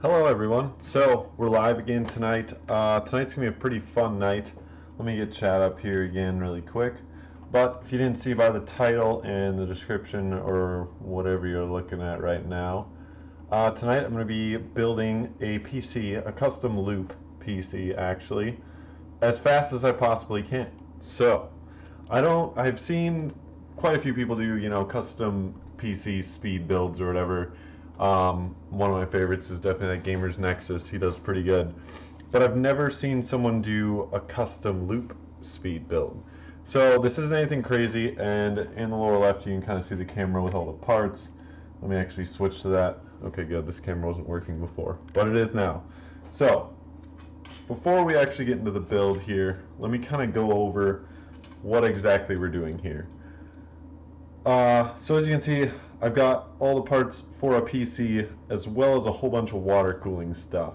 Hello everyone. So we're live again tonight. Tonight's gonna be a pretty fun night. Let me get chat up here again really quick. But if you didn't see by the title and the description or whatever you're looking at right now, tonight I'm gonna be building a PC, a custom loop PC actually, as fast as I possibly can. So I've seen quite a few people do, custom PC speed builds or whatever. One of my favorites is definitely that Gamer's Nexus. He does pretty good. But I've never seen someone do a custom loop speed build. So this isn't anything crazy, and in the lower left you can kind of see the camera with all the parts. Let me actually switch to that. Okay, good. This camera wasn't working before, but it is now. So before we actually get into the build here, let me kind of go over what exactly we're doing here. So as you can see, I've got all the parts for a PC as well as a whole bunch of water cooling stuff.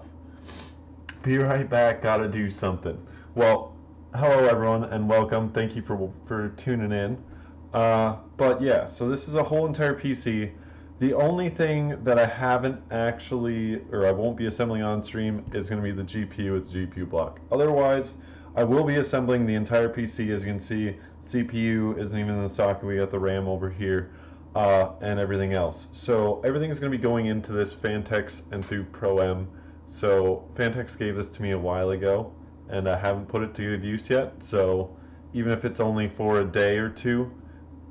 Be right back, gotta do something. Well, hello everyone and welcome. Thank you for tuning in. But yeah, so this is a whole entire PC. The only thing that I haven't actually, or I won't be assembling on stream, is going to be the GPU with the GPU block. Otherwise, I will be assembling the entire PC. As you can see, CPU isn't even in the socket. We got the RAM over here and everything else. So everything is going to be going into this Fantex and through Pro-M. So Fantex gave this to me a while ago, and I haven't put it to good use yet. So even if it's only for a day or two,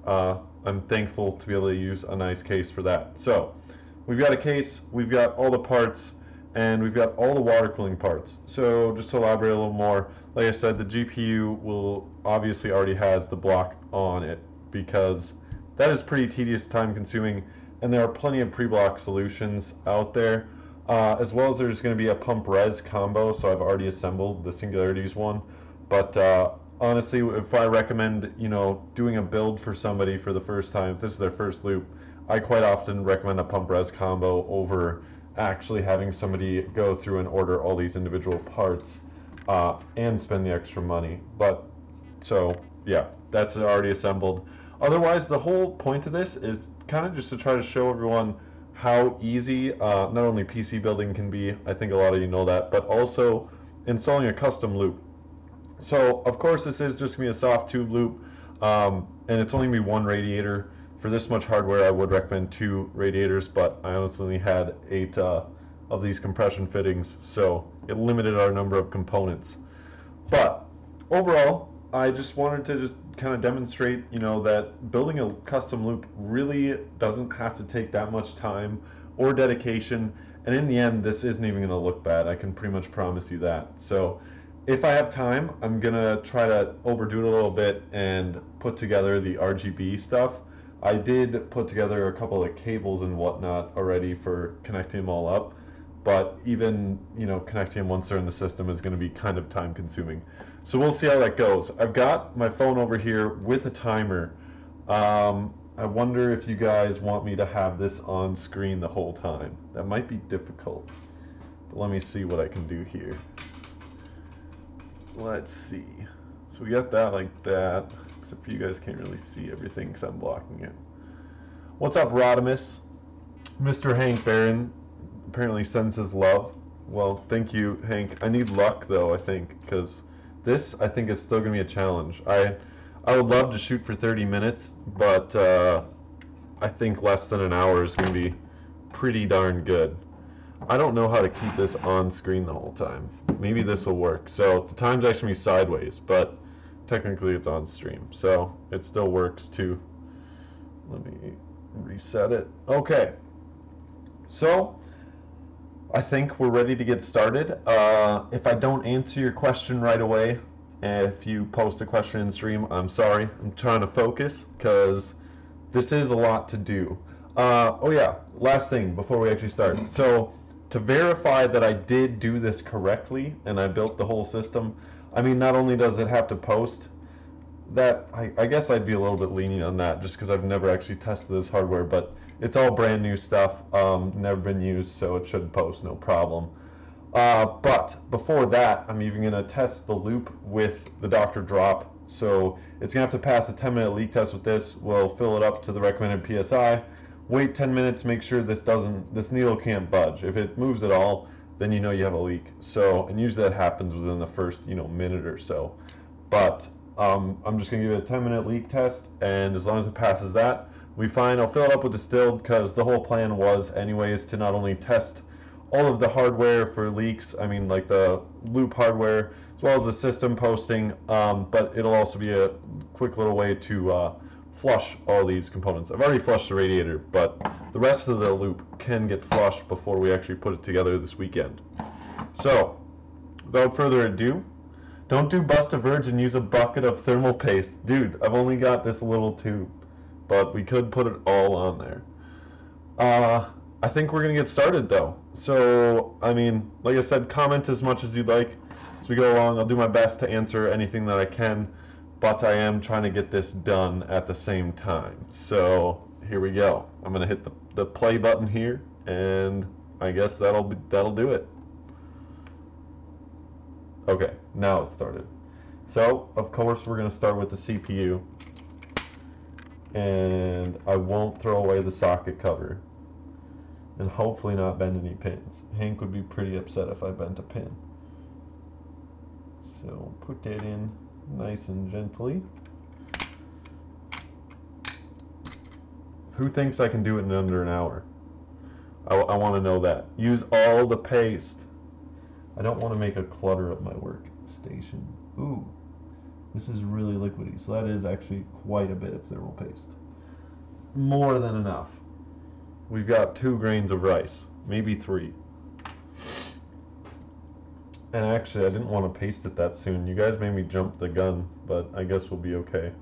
I'm thankful to be able to use a nice case for that. So we've got a case, we've got all the parts, and we've got all the water cooling parts. So just to elaborate a little more, like I said, the GPU will obviously already has the block on it because that is pretty tedious, time consuming, and there are plenty of pre-block solutions out there, as well as there's going to be a pump res combo. So I've already assembled the Singularities one, but honestly, if I recommend, doing a build for somebody for the first time, if this is their first loop, I quite often recommend a pump res combo over actually having somebody go through and order all these individual parts and spend the extra money. But so yeah, that's already assembled. Otherwise, the whole point of this is kind of just to try to show everyone how easy not only PC building can be, I think a lot of you know that, but also installing a custom loop. So of course this is just going to be a soft tube loop, and it's only going to be one radiator. For this much hardware I would recommend 2 radiators, but I honestly had 8 of these compression fittings, so it limited our number of components. But overall, I just wanted to just kind of demonstrate, that building a custom loop really doesn't have to take that much time or dedication, and in the end this isn't even going to look bad. I can pretty much promise you that. So if I have time, I'm going to try to overdo it a little bit and put together the RGB stuff. I did put together a couple of cables and whatnot already for connecting them all up, but even, connecting them once they're in the system is going to be kind of time consuming. So we'll see how that goes. I've got my phone over here with a timer. I wonder if you guys want me to have this on screen the whole time. That might be difficult, but let me see what I can do here. Let's see. So we got that like that, except for you guys can't really see everything because I'm blocking it. What's up, Rodimus? Mr. Hank Barron apparently sends his love. Well, thank you, Hank. I need luck though, I think, because this I think is still gonna be a challenge. I would love to shoot for 30 minutes, but I think less than an hour is gonna be pretty darn good. I don't know how to keep this on screen the whole time. Maybe this will work. So the time's actually gonna be sideways, but technically it's on stream, so it still works too. Let me reset it. Okay, so I think we're ready to get started. If I don't answer your question right away, if you post a question in stream, I'm sorry. I'm trying to focus because this is a lot to do. Oh yeah, last thing before we actually start. So to verify that I did do this correctly and I built the whole system, I mean, not only does it have to post that, I guess I'd be a little bit lenient on that just because I've never actually tested this hardware, but it's all brand new stuff, never been used, so it should post no problem. But before that, I'm even going to test the loop with the Dr. Drop. So it's going to have to pass a 10-minute leak test with this. We'll fill it up to the recommended PSI. wait 10 minutes, make sure this needle can't budge. If it moves at all, then you know you have a leak. So, and usually that happens within the first, minute or so. But I'm just gonna give it a 10-minute leak test, and as long as it passes that, we fine. I'll fill it up with distilled because the whole plan was anyways to not only test all of the hardware for leaks, I mean like the loop hardware, as well as the system posting, but it'll also be a quick little way to flush all these components. I've already flushed the radiator, but the rest of the loop can get flushed before we actually put it together this weekend. So, without further ado, don't do bust a virgin, use a bucket of thermal paste. Dude, I've only got this little tube, but we could put it all on there. I think we're going to get started though. So, I mean, like I said, comment as much as you'd like as we go along. I'll do my best to answer anything that I can, but I am trying to get this done at the same time. So, here we go. I'm going to hit the play button here, and I guess that'll do it. Okay, now it started. So, of course, we're going to start with the CPU, and I won't throw away the socket cover, and hopefully not bend any pins. Hank would be pretty upset if I bent a pin. So, put that in nice and gently. Who thinks I can do it in under an hour? I want to know that. Use all the paste. I don't want to make a clutter of my workstation. Ooh, this is really liquidy, so that is actually quite a bit of thermal paste. More than enough. We've got 2 grains of rice, maybe 3. And actually, I didn't want to paste it that soon. You guys made me jump the gun, but I guess we'll be okay.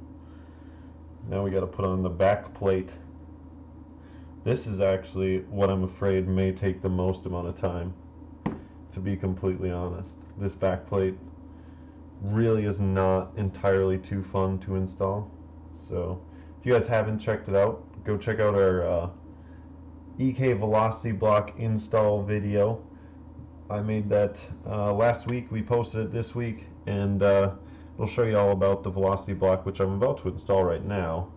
Now we got to put on the back plate. This is actually what I'm afraid may take the most amount of time, to be completely honest. This back plate really is not entirely too fun to install. So if you guys haven't checked it out, go check out our EK Velocity Block install video. I made that last week. We posted it this week, and it'll show you all about the Velocity Block, which I'm about to install right now.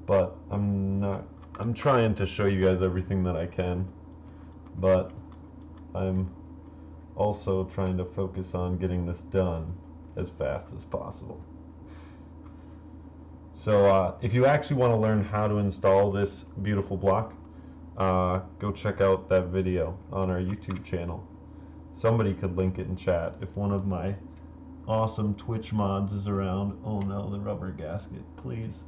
But I'm trying to show you guys everything that I can, but I'm also trying to focus on getting this done as fast as possible. So if you actually want to learn how to install this beautiful block, go check out that video on our YouTube channel. Somebody could link it in chat if one of my awesome Twitch mods is around. Oh no, the rubber gasket, please.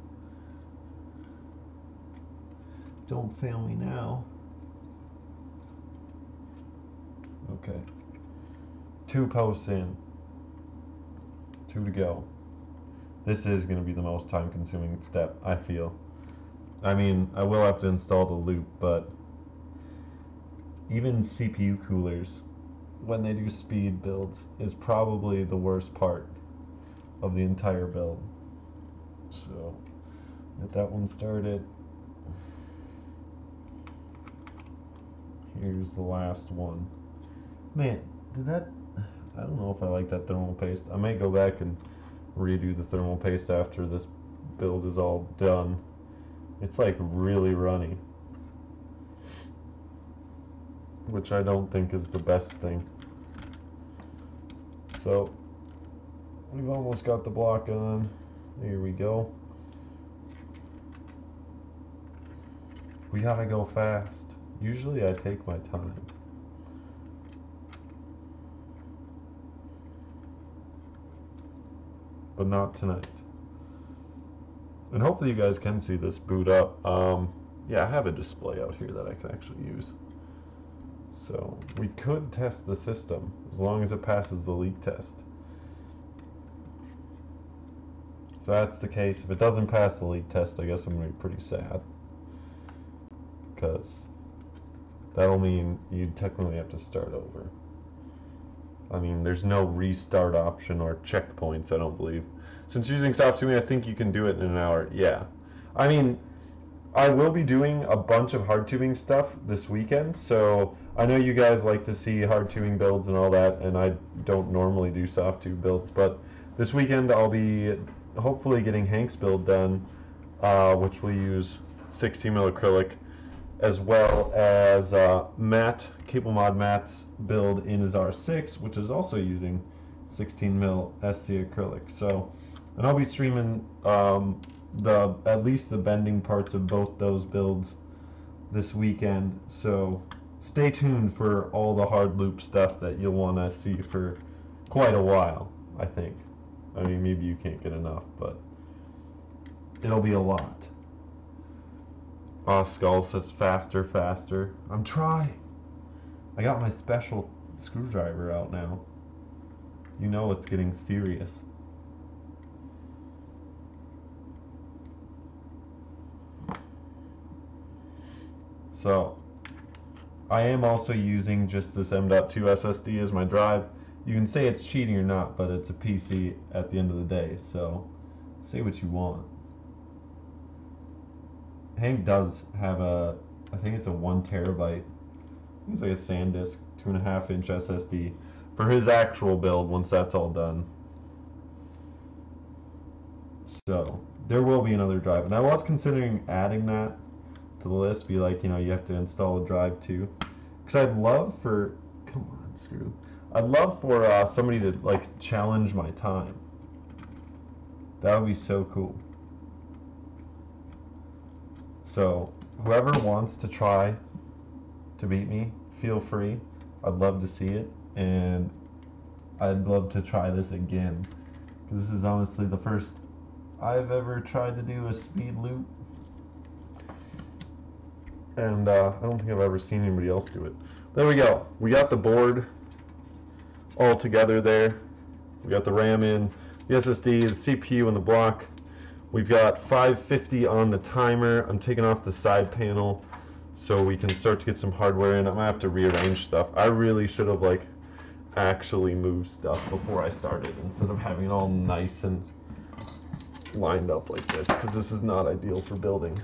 Don't fail me now. Okay. 2 posts in. 2 to go. This is going to be the most time consuming step, I feel. I mean, I will have to install the loop, but even CPU coolers, when they do speed builds, is probably the worst part of the entire build. So, get that one started. Here's the last one. Man, I don't know if I like that thermal paste. I may go back and redo the thermal paste after this build is all done. It's like really runny, which I don't think is the best thing. So, we've almost got the block on. Here we go. We gotta go fast. Usually I take my time. But not tonight. And hopefully you guys can see this boot up. Yeah, I have a display out here that I can actually use. So we could test the system as long as it passes the leak test. If that's the case, if it doesn't pass the leak test, I guess I'm going to be pretty sad. Because that'll mean you'd technically have to start over. I mean, there's no restart option or checkpoints, I don't believe. Since using soft tubing, I think you can do it in an hour. Yeah. I mean, I will be doing a bunch of hard tubing stuff this weekend, so I know you guys like to see hard tubing builds and all that, and I don't normally do soft tube builds, but this weekend I'll be hopefully getting Hank's build done, which will use 16 mil acrylic. as well as Matt's build in his R6, which is also using 16mm SC acrylic. So, and I'll be streaming at least the bending parts of both those builds this weekend. So stay tuned for all the hard loop stuff that you'll want to see for quite a while, I think. I mean, maybe you can't get enough, but it'll be a lot. Skull says faster, faster. I'm trying. I got my special screwdriver out now. You know it's getting serious. So, I am also using just this M.2 SSD as my drive. You can say it's cheating or not, but it's a PC at the end of the day, so say what you want. Hank does have I think it's a 1 terabyte, it's like a SanDisk 2.5-inch SSD for his actual build once that's all done. So, there will be another drive, and I was considering adding that to the list, be like, you know, you have to install a drive too. Because I'd love for, come on, screw. I'd love for somebody to like challenge my time. That would be so cool. So whoever wants to try to beat me, feel free. I'd love to see it, and I'd love to try this again. Because this is honestly the first I've ever tried to do a speed loop. And I don't think I've ever seen anybody else do it. There we go. We got the board all together there. We got the RAM in, the SSD, the CPU, and the block. We've got 550 on the timer. I'm taking off the side panel so we can start to get some hardware in. I'm gonna have to rearrange stuff. I really should have like actually moved stuff before I started instead of having it all nice and lined up like this, because this is not ideal for building.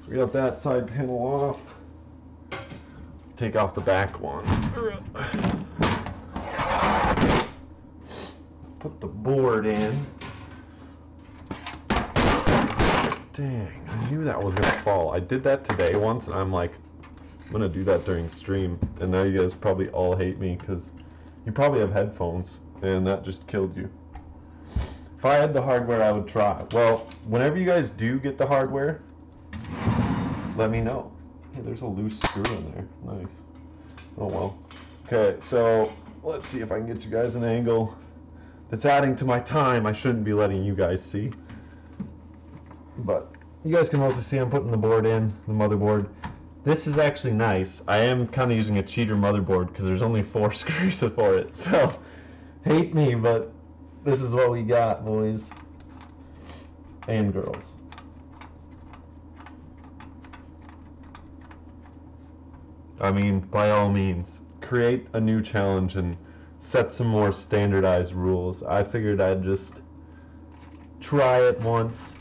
So we got that side panel off. Take off the back one. Put the board in. Dang, I knew that was gonna fall. I did that today once, and I'm like, I'm gonna do that during stream. And now you guys probably all hate me because you probably have headphones, and that just killed you. If I had the hardware, I would try. Well, whenever you guys do get the hardware, let me know. Hey, there's a loose screw in there. Nice. Oh well. Okay, so let's see if I can get you guys an angle that's adding to my time. I shouldn't be letting you guys see. But you guys can mostly see I'm putting the board in, the motherboard. This is actually nice. I am kind of using a cheater motherboard because there's only 4 screws for it. So, hate me, but this is what we got, boys and girls. I mean, by all means, create a new challenge and set some more standardized rules. I figured I'd just try it once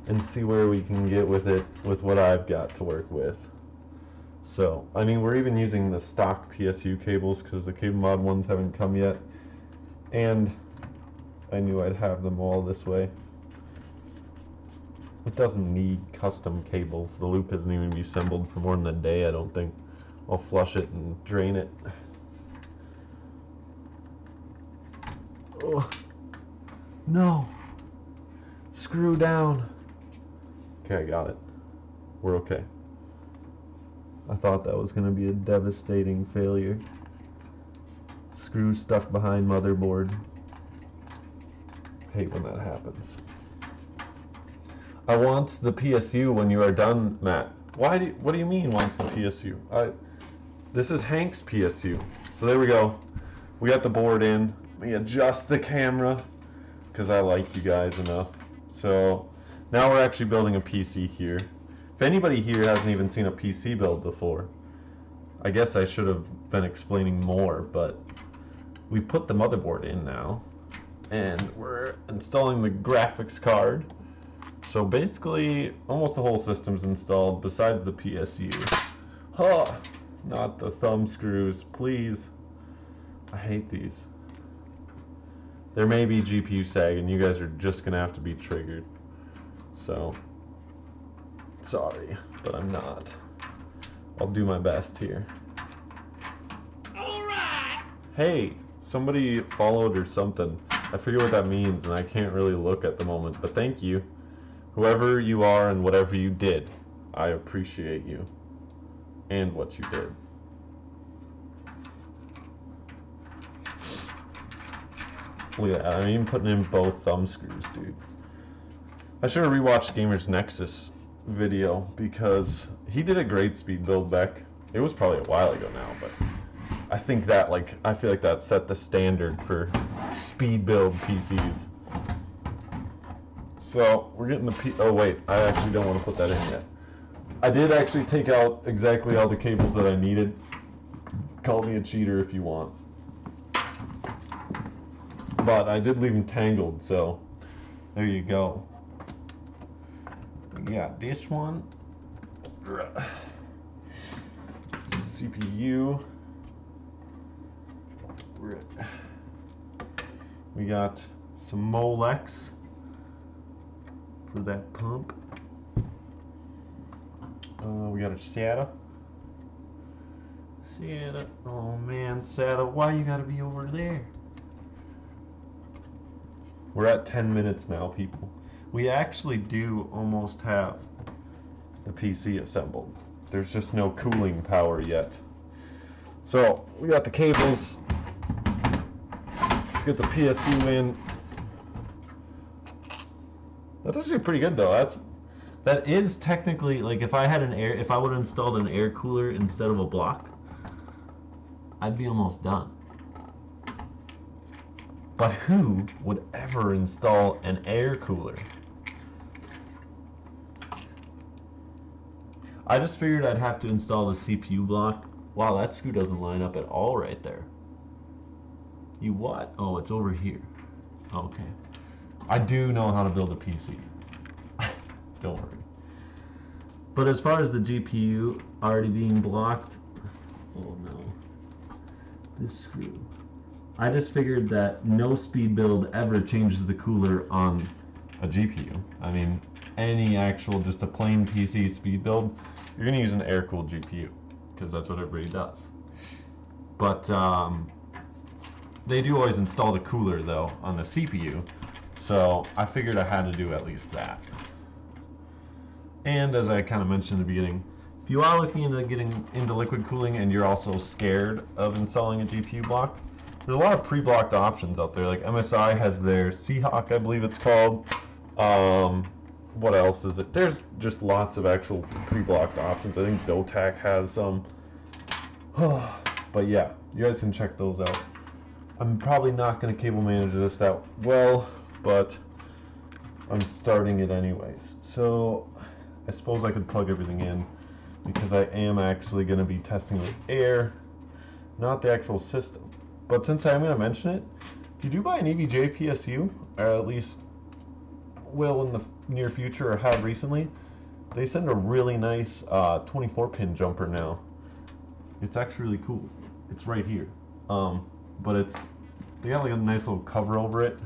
and see where we can get with it with what I've got to work with. So, I mean, we're even using the stock PSU cables because the cable mod ones haven't come yet, and I knew I'd have them all this way. It doesn't need custom cables. The loop isn't even assembled for more than a day, I don't think. I'll flush it and drain it. Oh, no. Screw down. Okay, I got it. We're okay. I thought that was going to be a devastating failure. Screw stuck behind motherboard. Hate when that happens. I want the PSU when you are done, Matt. What do you mean wants the PSU? This is Hank's PSU. So there we go. We got the board in. Let me adjust the camera because I like you guys enough. So now we're actually building a PC here. If anybody here hasn't even seen a PC build before, I guess I should have been explaining more, but we put the motherboard in now and we're installing the graphics card. So basically, almost the whole system's installed besides the PSU. Huh, not the thumb screws, please. I hate these. There may be GPU sag and you guys are just gonna have to be triggered. So, Sorry, but I'm not. I'll do my best here. Alright! Hey, somebody followed or something. I forget what that means and I can't really look at the moment, but thank you. Whoever you are and whatever you did, I appreciate you. And what you did. Look at that, I'm even putting in both thumb screws, dude. I should have rewatched Gamer's Nexus video because he did a great speed build back. It was probably a while ago now, but I think that I feel like that set the standard for speed build PCs. So we're getting the oh wait, I actually don't want to put that in yet. I did actually take out exactly all the cables that I needed. Call me a cheater if you want. But I did leave them tangled, so there you go. We got this one. CPU. We got some Molex for that pump. We got a SATA. SATA. Oh man, SATA, why you gotta be over there? We're at 10 minutes now, people. We actually do almost have the PC assembled. There's just no cooling power yet. So, we got the cables. Let's get the PSU in. That's actually pretty good though. That is technically, like, if I would have installed an air cooler instead of a block, I'd be almost done. But who would ever install an air cooler? I just figured I'd have to install the CPU block. Wow, that screw doesn't line up at all right there. You what? Oh, it's over here. Okay. I do know how to build a PC. Don't worry. But as far as the GPU already being blocked, oh no. This screw. I just figured that no speed build ever changes the cooler on a GPU. I mean, any actual, just a plain PC speed build, you're going to use an air-cooled GPU, because that's what everybody does. But they do always install the cooler, though, on the CPU, so I figured I had to do at least that. And as I kind of mentioned in the beginning, if you are looking into getting into liquid cooling and you're also scared of installing a GPU block, there's a lot of pre-blocked options out there. Like MSI has their Seahawk, I believe it's called. What else is it? There's just lots of actual pre-blocked options. I think Zotac has some. But yeah, you guys can check those out. I'm probably not going to cable manage this that well, but I'm starting it anyways. So I suppose I could plug everything in because I am actually going to be testing with air, not the actual system. But since I'm going to mention it, if you do buy an EVGA PSU, or at least will in the near future or have recently, they send a really nice 24-pin jumper now. It's actually really cool. It's right here. But they got like a nice little cover over it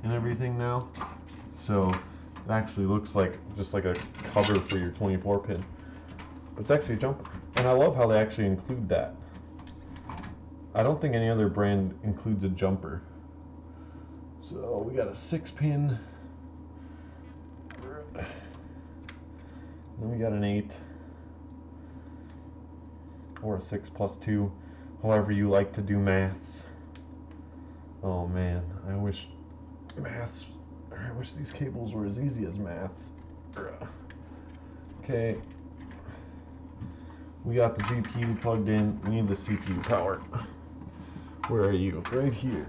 and everything now. So it actually looks like just like a cover for your 24-pin. But it's actually a jumper. And I love how they actually include that. I don't think any other brand includes a jumper. So we got a 6-pin. Then we got an 8. Or a 6 plus 2. However you like to do maths. Oh man, I wish these cables were as easy as maths. Okay. We got the GPU plugged in. We need the CPU powered. Where are you? Right here.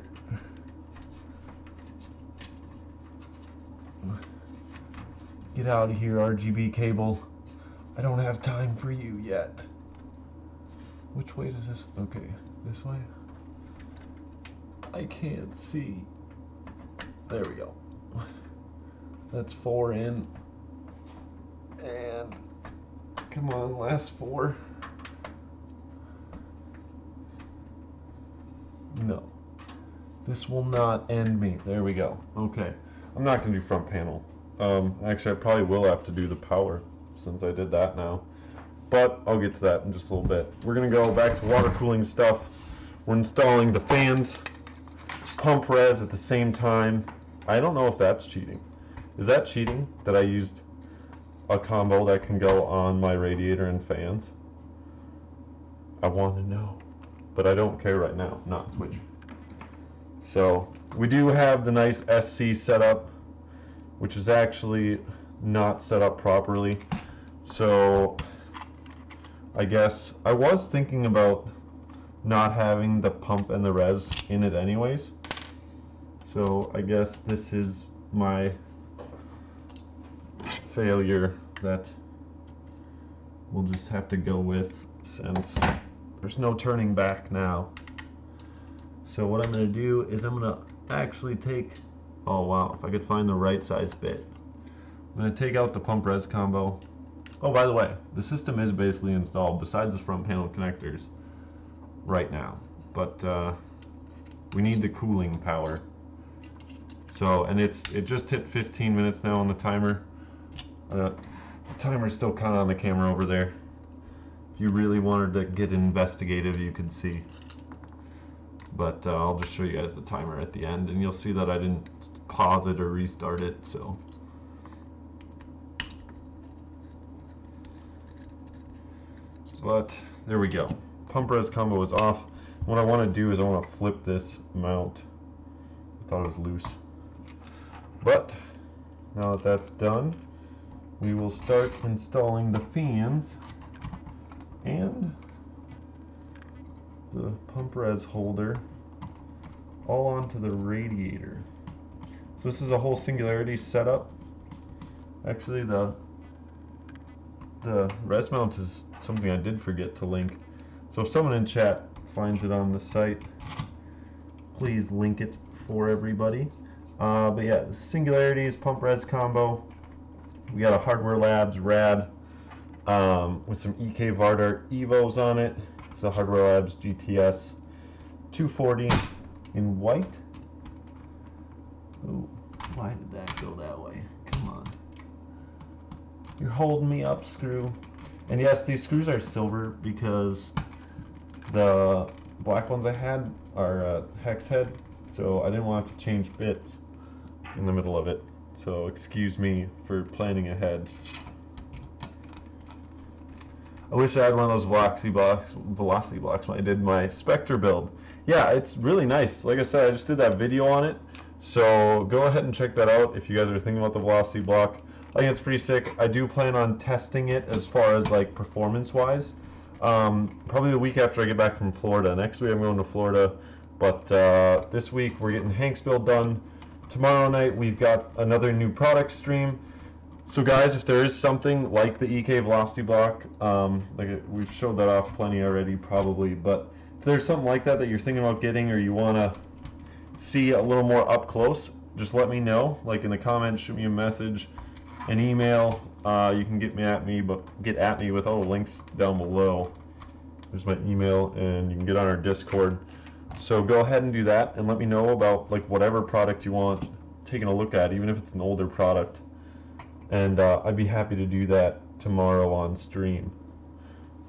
Get out of here, RGB cable. I don't have time for you yet. Which way does this? Okay, this way? I can't see. There we go. That's 4 in. And come on, last 4. No. This will not end me. There we go. Okay. I'm not going to do front panel. Actually, I probably will have to do the power since I did that now. But I'll get to that in just a little bit. We're going to go back to water cooling stuff. We're installing the fans, pump res at the same time. I don't know if that's cheating. Is that cheating that I used a combo that can go on my radiator and fans? I want to know, but I don't care right now. Not switching. So we do have the nice SC setup, which is actually not set up properly. So I guess I was thinking about not having the pump and the res in it anyways. So I guess this is my failure that we'll just have to go with, since there's no turning back now. So what I'm going to do is I'm going to actually take, oh wow, if I could find the right size bit. I'm going to take out the pump res combo. Oh, by the way, the system is basically installed besides the front panel connectors right now, but we need the cooling power. So, and it just hit 15 minutes now on the timer. The timer's still kind of on the camera over there. If you really wanted to get investigative, you could see. But I'll just show you guys the timer at the end, and you'll see that I didn't pause it or restart it. So, but there we go. Pump res combo is off. What I want to do is I want to flip this mount. I thought it was loose. But now that that's done, we will start installing the fans and the pump res holder all onto the radiator. So this is a whole Singularity setup. Actually, the res mount is something I did forget to link. So if someone in chat finds it on the site, please link it for everybody. But yeah, the Singularity's pump res combo. We got a Hardware Labs Rad with some EK Vardart Evos on it. It's the Hardware Labs GTS 240 in white. Ooh, why did that go that way? Come on. You're holding me up, screw. And yes, these screws are silver because the black ones I had are hex head, so I didn't want to have to change bits in the middle of it. So excuse me for planning ahead. I wish I had one of those velocity blocks when I did my Spectre build. Yeah, it's really nice. Like I said, I just did that video on it, so go ahead and check that out if you guys are thinking about the velocity block. I think it's pretty sick. I do plan on testing it as far as like performance wise. Probably the week after I get back from Florida. Next week I'm going to Florida, but this week we're getting Hank's build done. Tomorrow night we've got another new product stream. So guys, if there is something like the EK Velocity Block, we've showed that off plenty already probably, but if there's something like that that you're thinking about getting or you want to see a little more up close, just let me know. Like in the comments, shoot me a message, an email. You can get at me with all the links down below. There's my email, and you can get on our Discord. So go ahead and do that, and let me know about like whatever product you want taking a look at, even if it's an older product. And I'd be happy to do that tomorrow on stream.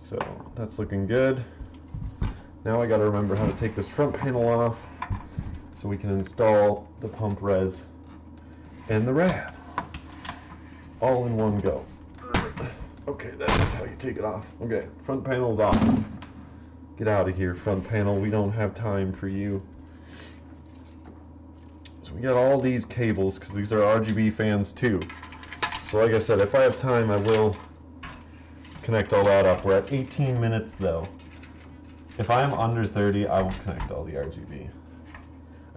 So that's looking good. Now I got to remember how to take this front panel off so we can install the pump res and the rad all in one go. Okay, that's how you take it off. Okay, front panel's off. Get out of here, front panel. We don't have time for you. So we got all these cables because these are RGB fans too. So like I said, if I have time, I will connect all that up. We're at 18 minutes though. If I'm under 30, I will connect all the RGB.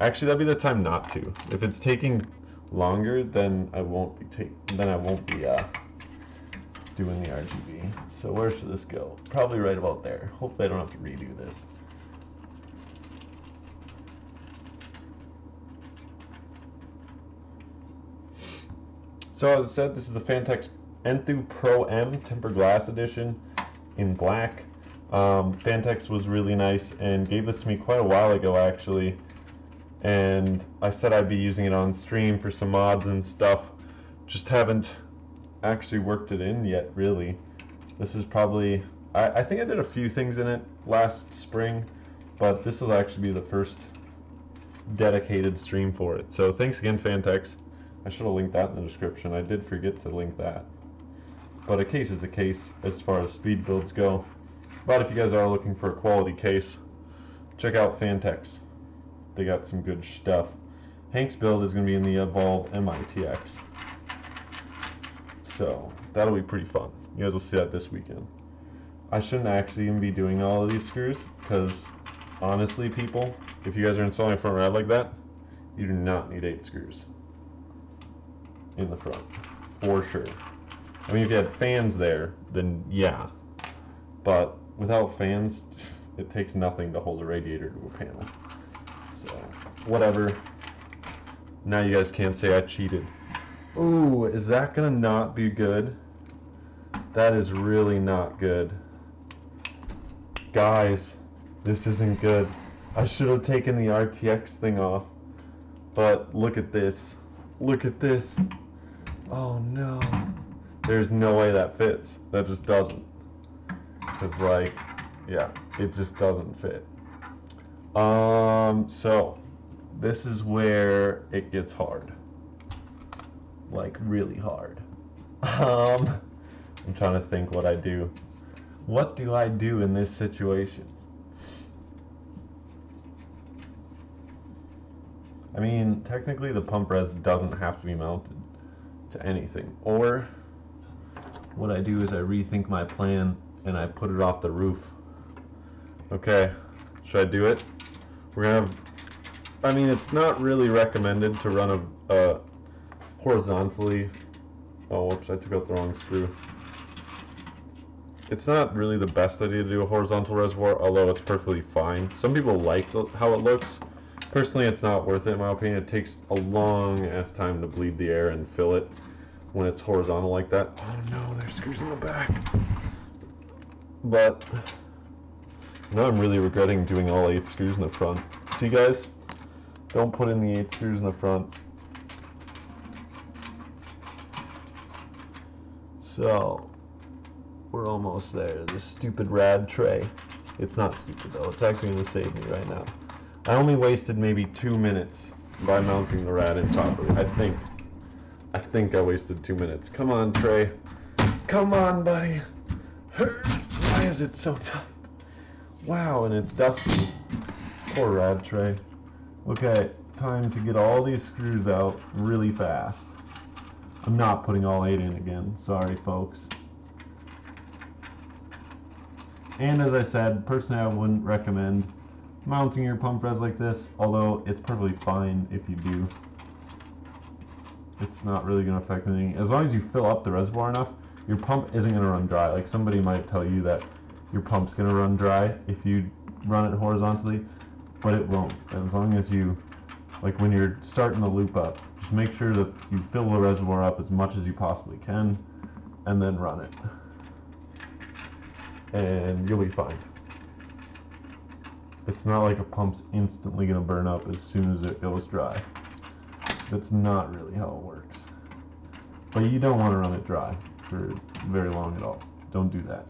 Actually, that'd be the time not to. If it's taking longer, then I won't be doing the RGB. So where should this go? Probably right about there. Hopefully I don't have to redo this. So as I said, this is the Fantex Enthu Pro M Tempered Glass Edition in black. Fantex was really nice and gave this to me quite a while ago actually. And I said I'd be using it on stream for some mods and stuff. Just haven't actually worked it in yet, really. This is probably, I think I did a few things in it last spring, but this will actually be the first dedicated stream for it. So thanks again, Fantex. I should have linked that in the description. I did forget to link that. But a case is a case as far as speed builds go. But if you guys are looking for a quality case, check out Fantex. They got some good stuff. Hank's build is going to be in the Evolve MITX. So that'll be pretty fun. You guys will see that this weekend. I shouldn't actually even be doing all of these screws because honestly, people, if you guys are installing a front rad like that, you do not need 8 screws in the front, for sure. I mean, if you had fans there, then yeah. But without fans, it takes nothing to hold a radiator to a panel. So, whatever. Now you guys can't say I cheated. Ooh, is that gonna not be good? That is really not good. Guys, this isn't good. I should have taken the RTX thing off. But look at this. Look at this. Oh no. There's no way that fits. That just doesn't. Because like, yeah, it just doesn't fit. So this is where it gets hard. Like really hard. I'm trying to think what I do. What do I do in this situation? I mean, technically the pump res doesn't have to be mounted to anything. Or what I do is I rethink my plan and I put it off the roof. Okay, should I do it? We're gonna have, I mean, it's not really recommended to run a horizontally. Oh, whoops, I took out the wrong screw. It's not really the best idea to do a horizontal reservoir, although it's perfectly fine. Some people like how it looks. Personally, it's not worth it in my opinion. It takes a long ass time to bleed the air and fill it when it's horizontal like that. Oh no, there's screws in the back. But now I'm really regretting doing all 8 screws in the front. See guys, don't put in the 8 screws in the front. So we're almost there. This stupid rad tray. It's not stupid though. It's actually going to save me right now. I only wasted maybe 2 minutes by mounting the rad in properly. I think I wasted 2 minutes. Come on, tray. Come on, buddy. Why is it so tight? Wow, and it's dusty. Poor rad tray. Okay, time to get all these screws out really fast. I'm not putting all 8 in again. Sorry, folks. And as I said, personally I wouldn't recommend mounting your pump res like this, although it's perfectly fine if you do. It's not really going to affect anything. As long as you fill up the reservoir enough, your pump isn't going to run dry. Like somebody might tell you that your pump's going to run dry if you run it horizontally, but it won't. As long as you, like when you're starting the loop up, just make sure that you fill the reservoir up as much as you possibly can, and then run it. And you'll be fine. It's not like a pump's instantly going to burn up as soon as it goes dry. That's not really how it works. But you don't want to run it dry for very long at all. Don't do that.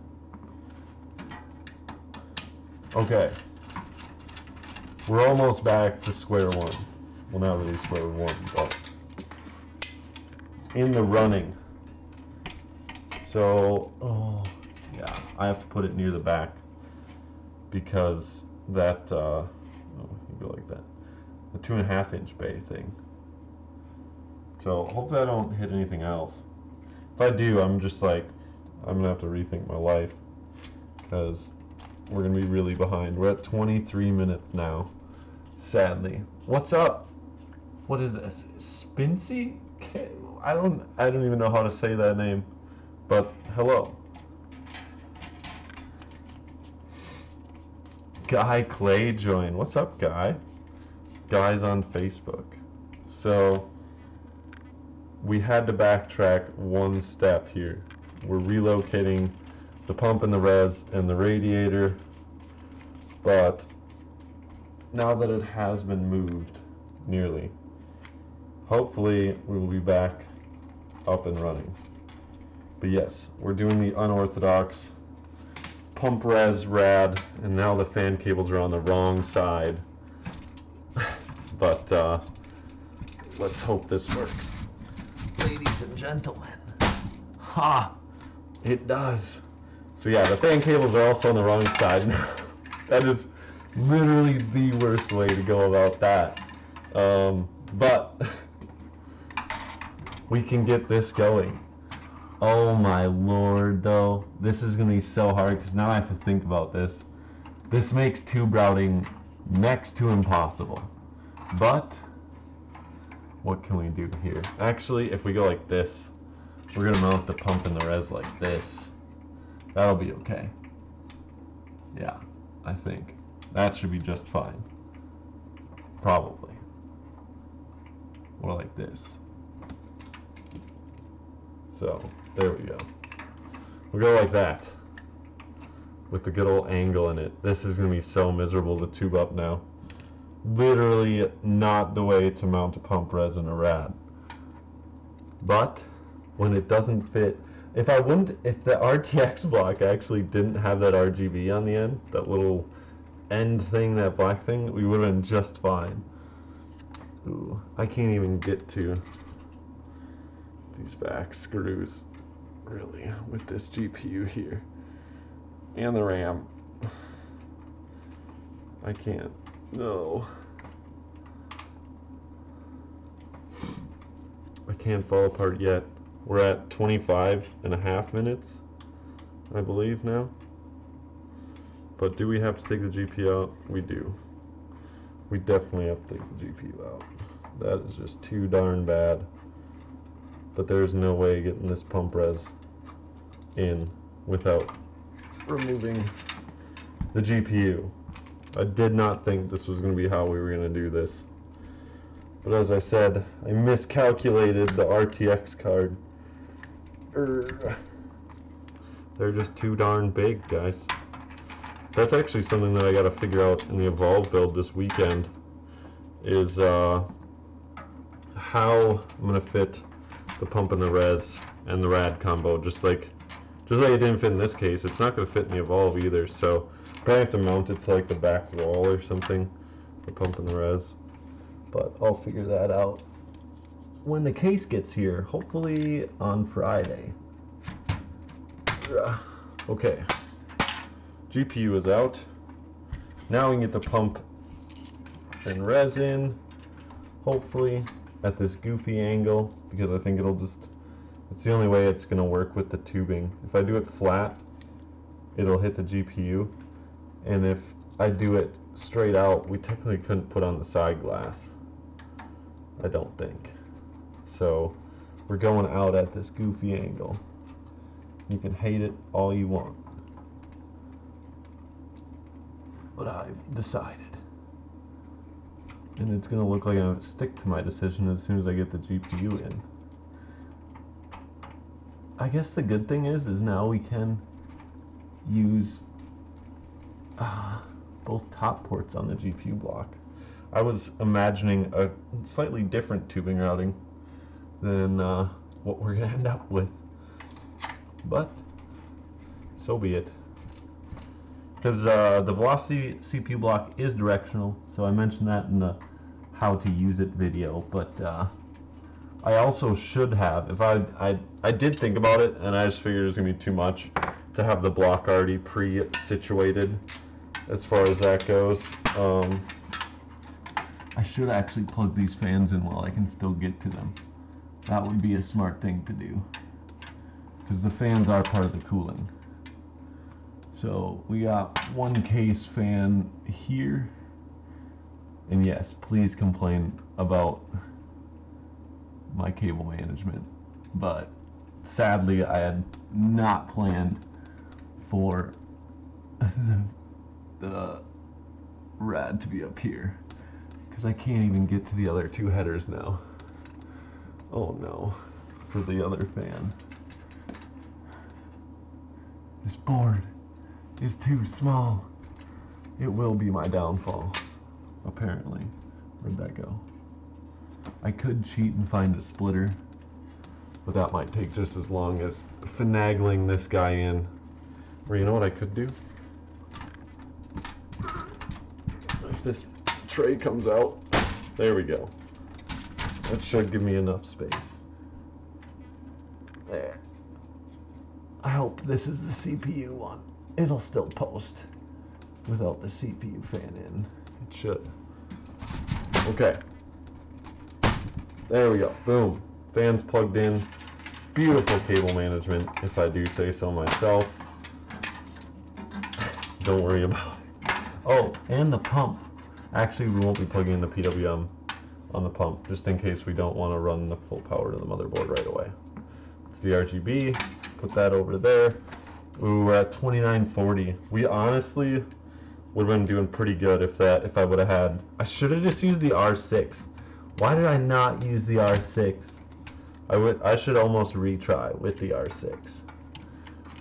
Okay. We're almost back to square one. Well, not really square one, but in the running. So, oh, yeah, I have to put it near the back because that, oh, you go like that, the 2.5 inch bay thing. So hopefully I don't hit anything else. If I do, I'm just like, I'm gonna have to rethink my life because we're gonna be really behind. We're at 23 minutes now, sadly. What's up? What is this? Spincy? I don't even know how to say that name, but hello. Guy Clay joined. What's up, Guy? Guy's on Facebook. So we had to backtrack one step here. We're relocating the pump and the res and the radiator, but now that it has been moved nearly, hopefully we will be back up and running. But yes, we're doing the unorthodox pump res rad, and now the fan cables are on the wrong side. But let's hope this works. Ladies and gentlemen. Ha! It does. So yeah, the fan cables are also on the wrong side now. That is literally the worst way to go about that. But we can get this going. Oh my lord, though. This is going to be so hard because now I have to think about this. This makes tube routing next to impossible. But what can we do here? Actually, if we go like this, we're going to mount the pump and the res like this. That'll be okay. Yeah, I think. That should be just fine. Probably. Or like this. So, there we go. We'll go like that. With the good old angle in it. This is going to be so miserable to tube up now. Literally not the way to mount a pump res and a rad. But, when it doesn't fit, if the RTX block actually didn't have that RGB on the end, that little end thing, that black thing, we would have been just fine. Ooh, I can't even get to these back screws, really, with this GPU here. And the RAM. I can't. No. I can't fall apart yet. We're at 25.5 minutes, I believe now. But do we have to take the GPU out? We do. We definitely have to take the GPU out. That is just too darn bad. But there's no way getting this pump res in without removing the GPU. I did not think this was going to be how we were going to do this. But as I said, I miscalculated the RTX card. They're just too darn big, guys. That's actually something that I got to figure out in the Evolve build this weekend, is how I'm going to fit the pump and the res and the rad combo, just like it didn't fit in this case. It's not going to fit in the Evolve either, so probably have to mount it to like the back wall or something, the pump and the res. But I'll figure that out when the case gets here, hopefully on Friday. Okay, GPU is out. Now we can get the pump and res in, hopefully at this goofy angle, because I think it's the only way it's going to work with the tubing. If I do it flat, it'll hit the GPU, and if I do it straight out, we technically couldn't put on the side glass, I don't think. So we're going out at this goofy angle. You can hate it all you want, but I've decided. And it's going to look like I'm going to stick to my decision as soon as I get the GPU in. I guess the good thing is now we can use both top ports on the GPU block. I was imagining a slightly different tubing routing than what we're going to end up with. But so be it. Because the Velocity CPU block is directional, so I mentioned that in the how to use it video, but I also should have, if I did think about it, and I just figured it was going to be too much to have the block already pre-situated as far as that goes. I should actually plug these fans in while I can still get to them. That would be a smart thing to do, because the fans are part of the cooling. So we got one case fan here, and yes, please complain about my cable management, but sadly I had not planned for the rad to be up here, because I can't even get to the other two headers now. Oh no, for the other fan. This board is too small. It will be my downfall, apparently. Where'd that go? I could cheat and find a splitter, But that might take just as long as finagling this guy in. Or you know what I could do? If this tray comes out, there we go. That should give me enough space. There. I hope this is the CPU one. It'll still post without the CPU fan in. It should. Okay. There we go. Boom. Fans plugged in. Beautiful cable management, if I do say so myself. Don't worry about it. Oh, and the pump. Actually, we won't be plugging in the PWM on the pump, just in case we don't want to run the full power to the motherboard right away. It's the RGB. Put that over there. Ooh, we're at 2940. We honestly would have been doing pretty good if I would have had. I should have just used the R6. Why did I not use the R6? I should almost retry with the R6.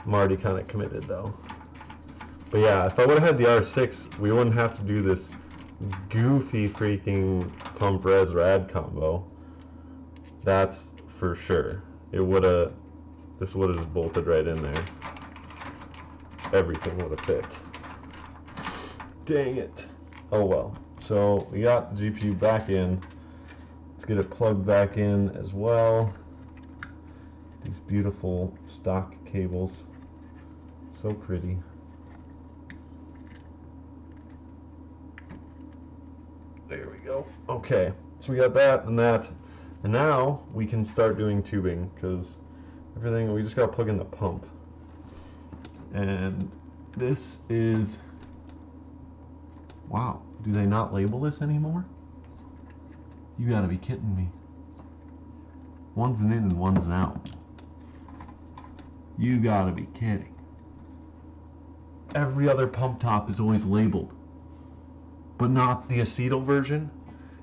I'm already kind of committed though. But yeah, if I would have had the R6, we wouldn't have to do this goofy freaking pump res rad combo. That's for sure. This would have just bolted right in there. Everything would have fit. Dang it. Oh well. So we got the GPU back in. Let's get it plugged back in as well. These beautiful stock cables. So pretty. There we go. Okay, so we got that and that. And now we can start doing tubing, because everything, we just got to plug in the pump. And this is, wow, do they not label this anymore? You gotta be kidding me. One's an in and one's an out. You gotta be kidding. Every other pump top is always labeled, but not the acetyl version?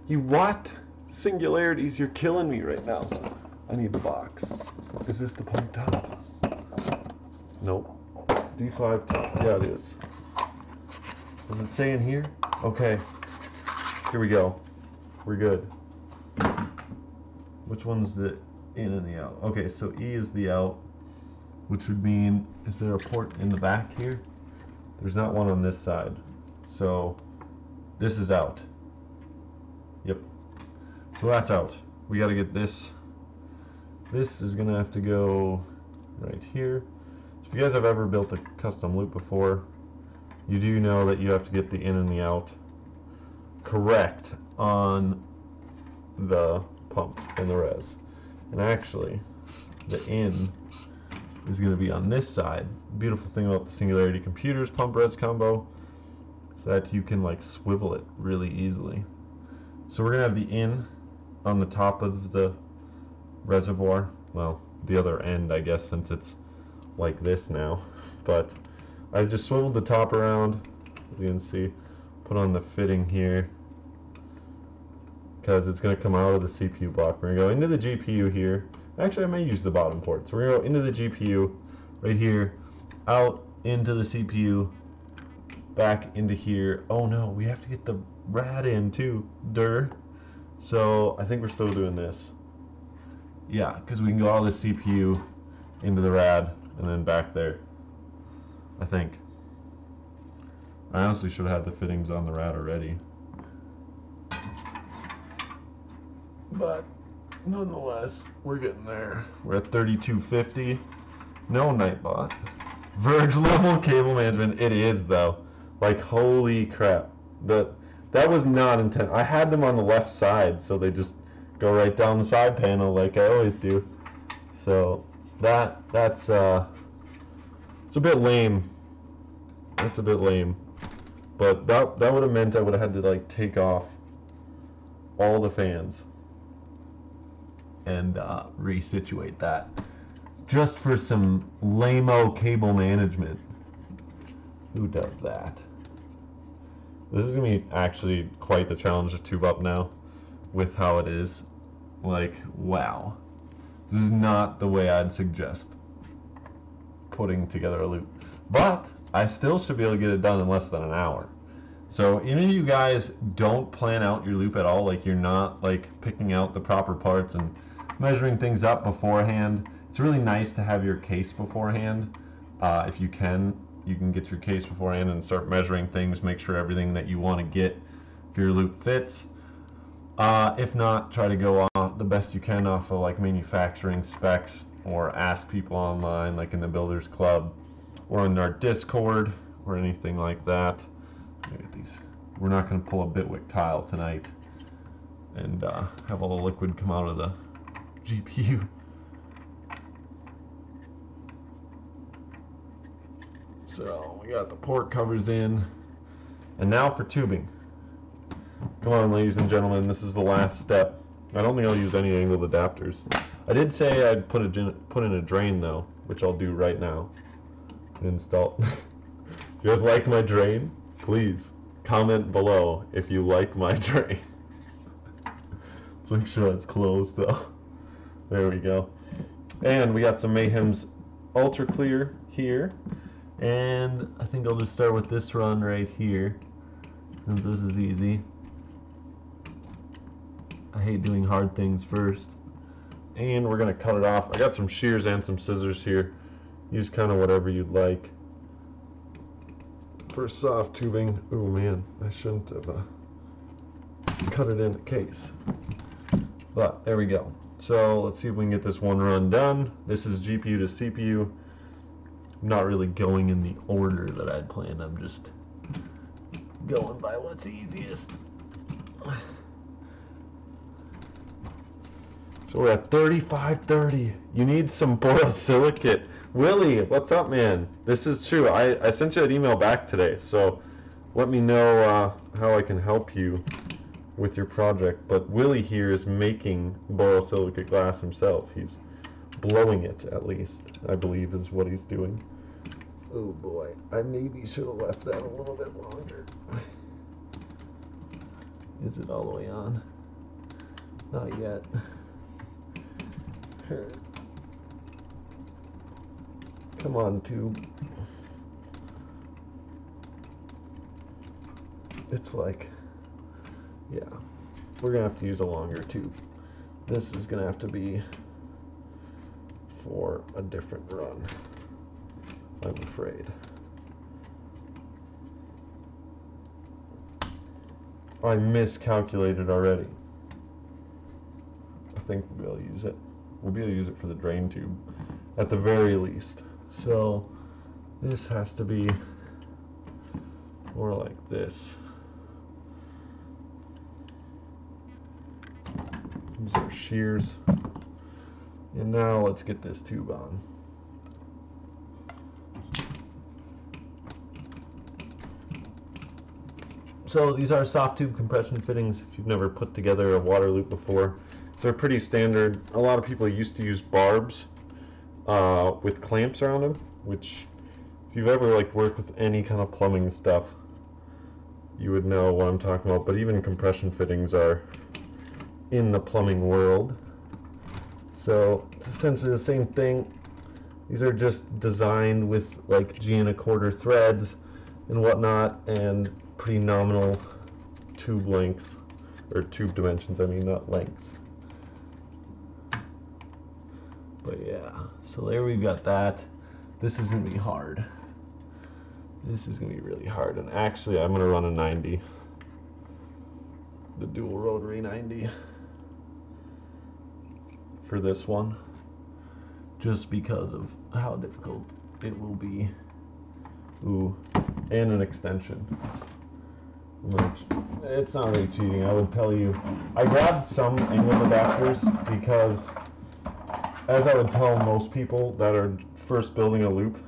You what? Singularities, you're killing me right now. I need the box. Is this the pump top? Nope. D5 top. Yeah, it is. Does it say in here? Okay. Here we go. We're good. Which one's the in and the out? Okay, so E is the out, which would mean, is there a port in the back here? There's not one on this side. So this is out. Yep. So that's out. We got to get this. This is going to have to go right here. So if you guys have ever built a custom loop before, you do know that you have to get the in and the out correct on the pump and the res. And actually, the in is going to be on this side. The beautiful thing about the Singularity Computers pump res combo is that you can like swivel it really easily. So we're going to have the in on the top of the reservoir. Well, the other end, I guess, since it's like this now. But I just swiveled the top around, as you can see, put on the fitting here, because it's going to come out of the CPU block. We're going to go into the GPU here. Actually, I may use the bottom port. So we're going to go into the GPU right here, out into the CPU, back into here. Oh no, we have to get the rad in too. So I think we're still doing this. Yeah, because we can go out of the CPU into the rad and then back there. I think. I honestly should have had the fittings on the rad already. But nonetheless, we're getting there. We're at 3250. No Nightbot. Verge level cable management. It is though. Like holy crap. That was not intent. I had them on the left side, so they just go right down the side panel like I always do. So that's it's a bit lame. That's a bit lame. But that would have meant I would have had to like take off all the fans and resituate that just for some lame-o cable management. Who does that? This is going to be actually quite the challenge to tube up now with how it is. Like, wow. This is not the way I'd suggest putting together a loop. But I still should be able to get it done in less than an hour. So even if you guys don't plan out your loop at all, like you're not like picking out the proper parts and measuring things up beforehand. It's really nice to have your case beforehand. If you can get your case beforehand and start measuring things, make sure everything that you want to get for your loop fits. If not, try to go the best you can off of like manufacturing specs, or ask people online like in the Builders Club or in our Discord or anything like that. Look at these. We're not going to pull a Bitwick Kyle tonight and have all the liquid come out of the GPU. So we got the port covers in, and now for tubing. Come on, ladies and gentlemen, this is the last step. I don't think I'll use any angled adapters. I did say I'd put in a drain though, which I'll do right now. Install. You guys like my drain? Please comment below if you like my drain. Let's make sure that's closed though. There we go. And we got some Mayhem's Ultra Clear here. And I think I'll just start with this run right here, since this is easy. I hate doing hard things first. And we're going to cut it off. I got some shears and some scissors here. Use kind of whatever you'd like. For soft tubing, oh man, I shouldn't have cut it in the case. But there we go. So let's see if we can get this one run done. This is GPU to CPU. I'm not really going in the order that I'd planned. I'm just going by what's easiest. So we're at 3530. You need some borosilicate. Willie, what's up, man? This is true. I sent you an email back today, so let me know how I can help you with your project. But Willie here is making borosilicate glass himself. He's blowing it, at least, I believe is what he's doing. Oh boy, I maybe should have left that a little bit longer. Is it all the way on? Not yet. Come on, tube. It's like, yeah, we're gonna have to use a longer tube. This is gonna have to be for a different run, I'm afraid. I miscalculated already. I think we'll be able to use it. We'll be able to use it for the drain tube, at the very least. So this has to be more like this. These are shears. And now let's get this tube on. So these are soft tube compression fittings if you've never put together a water loop before. They're pretty standard. A lot of people used to use barbs with clamps around them, which if you've ever like worked with any kind of plumbing stuff, you would know what I'm talking about. But even compression fittings are in the plumbing world. So it's essentially the same thing. These are just designed with like G1/4 threads and whatnot, and pretty nominal tube lengths, or tube dimensions, I mean, not length. But yeah, so there we've got that. This is going to be hard. This is going to be really hard. And actually, I'm going to run a 90. The dual rotary 90. For this one. Just because of how difficult it will be. Ooh, and an extension. It's not really cheating, I would tell you. I grabbed some angled adapters because, as I would tell most people that are first building a loop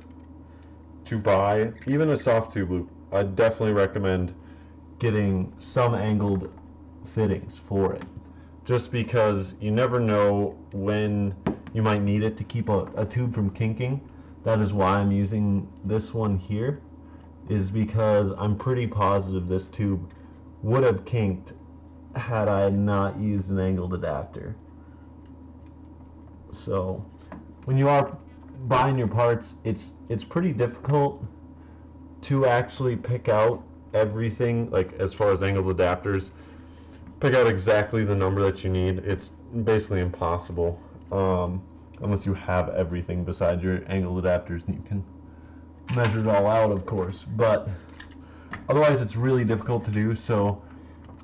to buy, even a soft tube loop, I definitely recommend getting some angled fittings for it. Just because you never know when you might need it to keep a tube from kinking. That is why I'm using this one here, is because I'm pretty positive this tube would have kinked had I not used an angled adapter. So when you are buying your parts, it's pretty difficult to actually pick out everything, like as far as angled adapters, pick out exactly the number that you need. It's basically impossible, unless you have everything besides your angle adapters and you can measure it all out, of course. But otherwise, it's really difficult to do. So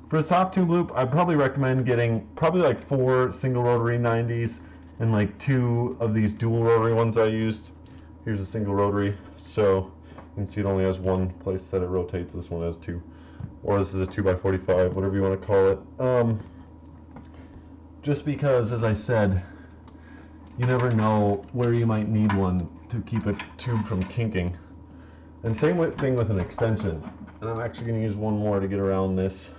for a soft tube loop, I'd probably recommend getting probably like 4 single rotary 90s and like 2 of these dual rotary ones I used. Here's a single rotary, so you can see it only has one place that it rotates. This one has 2. Or this is a 2x45, whatever you want to call it. Just because, as I said, you never know where you might need one to keep a tube from kinking. And same thing with an extension. And I'm actually going to use one more to get around this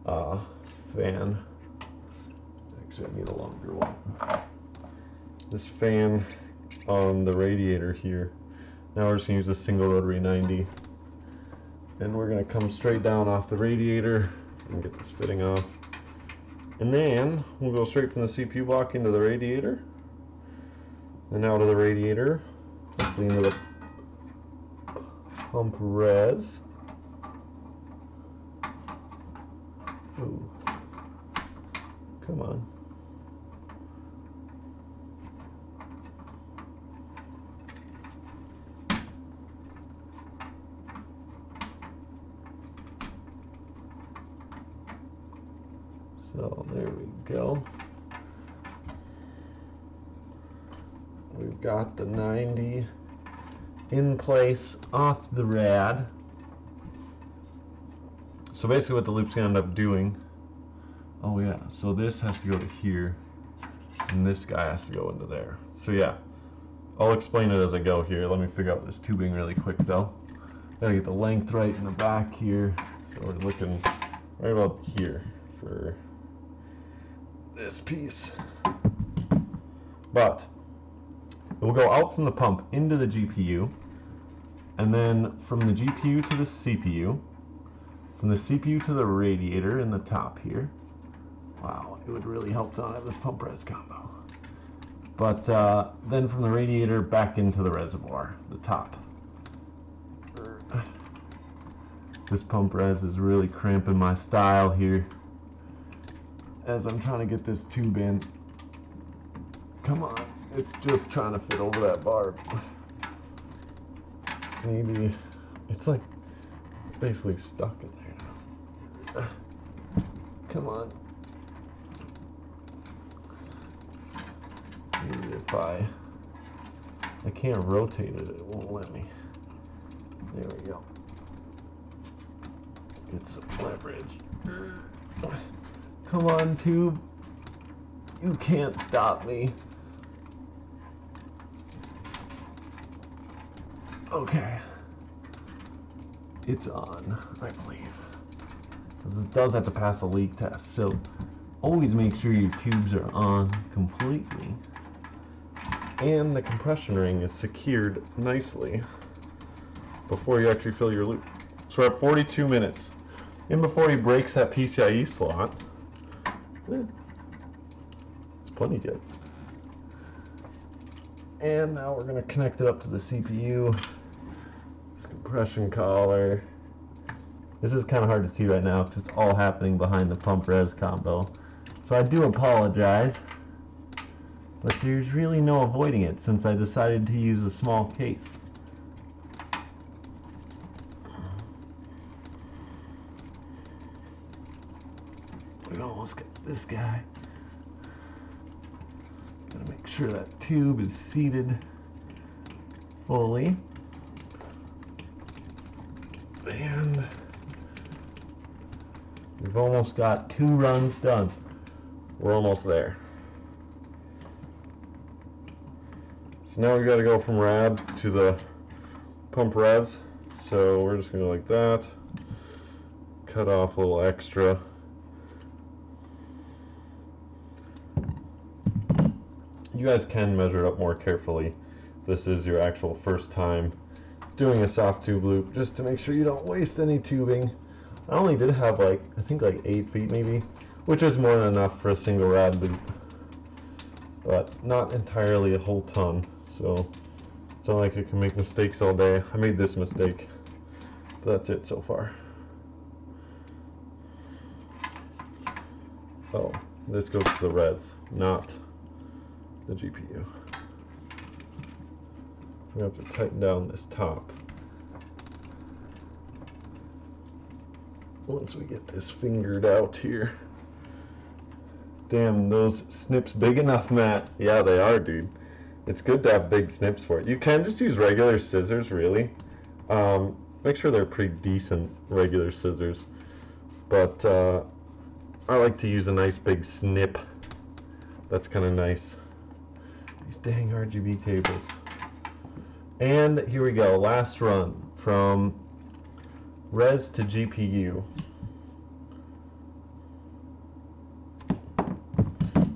fan. Actually, I need a longer one. This fan on the radiator here. Now we're just going to use a single rotary 90. And we're going to come straight down off the radiator and get this fitting off. And then we'll go straight from the CPU block into the radiator. And out of the radiator, hopefully into the pump res. Ooh. Come on. So there we go. We've got the 90 in place off the rad. So basically what the loop's going to end up doing, oh yeah, so this has to go to here, and this guy has to go into there. So yeah, I'll explain it as I go here. Let me figure out this tubing really quick though. Gotta get the length right in the back here. So we're looking right about here for this piece. But it will go out from the pump into the GPU, and then from the GPU to the CPU, from the CPU to the radiator in the top here. Wow, it would really help to not have this pump res combo. But then from the radiator back into the reservoir, the top. This pump res is really cramping my style here as I'm trying to get this tube in. Come on, it's just trying to fit over that barb. Maybe it's like basically stuck in there now. Come on. Maybe if I can't rotate it, it won't let me. There we go. Get some leverage. Come on, tube. You can't stop me. Okay. It's on, I believe. Because this does have to pass a leak test, so always make sure your tubes are on completely. And the compression ring is secured nicely before you actually fill your loop. So we're at 42 minutes. And before he breaks that PCIe slot, it's plenty good. And now we're going to connect it up to the CPU. This compression collar. This is kind of hard to see right now because it's all happening behind the pump res combo. So I do apologize, but there's really no avoiding it since I decided to use a small case. We almost got this guy. Gotta make sure that tube is seated fully. And we've almost got 2 runs done. We're almost there. So now we gotta go from rad to the pump res. So we're just gonna go like that. Cut off a little extra. You guys can measure up more carefully. This is your actual first time doing a soft tube loop, just to make sure you don't waste any tubing. I only did have I think 8 feet maybe, which is more than enough for a single rad loop, but not entirely a whole ton. So it's not like I can make mistakes all day. I made this mistake, but that's it so far. Oh, this goes to the res, not the GPU. We have to tighten down this top. Once we get this fingered out here. Damn, those snips big enough, Matt? Yeah, they are, dude. It's good to have big snips for it. You can just use regular scissors, really. Make sure they're pretty decent regular scissors. But I like to use a nice big snip. That's kind of nice. These dang RGB cables. And here we go, last run from res to GPU.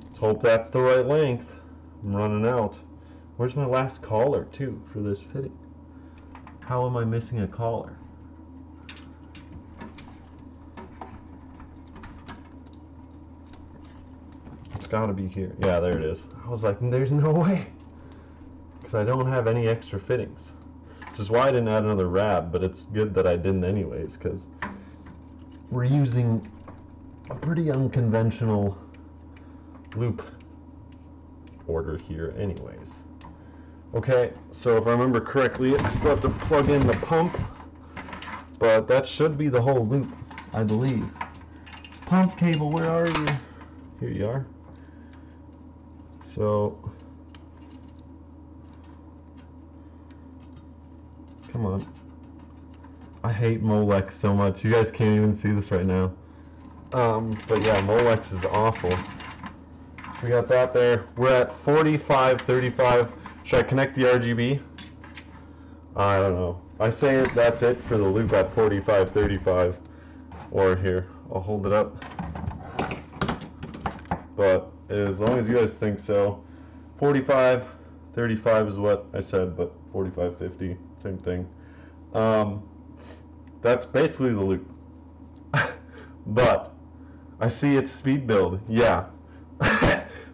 Let's hope that's the right length. I'm running out. Where's my last collar too for this fitting? How am I missing a collar? It's gotta be here. Yeah, there it is. I was like, there's no way. Because I don't have any extra fittings. Which is why I didn't add another rad, but it's good that I didn't anyways, because we're using a pretty unconventional loop order here anyways. Okay, so if I remember correctly, I still have to plug in the pump, but that should be the whole loop, I believe. Pump cable, where are you? Here you are. So, come on. I hate Molex so much. You guys can't even see this right now. But yeah, Molex is awful. We got that there. We're at 4535. Should I connect the RGB? I don't know. I say that's it for the loop at 4535. Or here, I'll hold it up. But as long as you guys think so, 4535 is what I said, but 4550, same thing. That's basically the loop. But I see it's speed build. Yeah.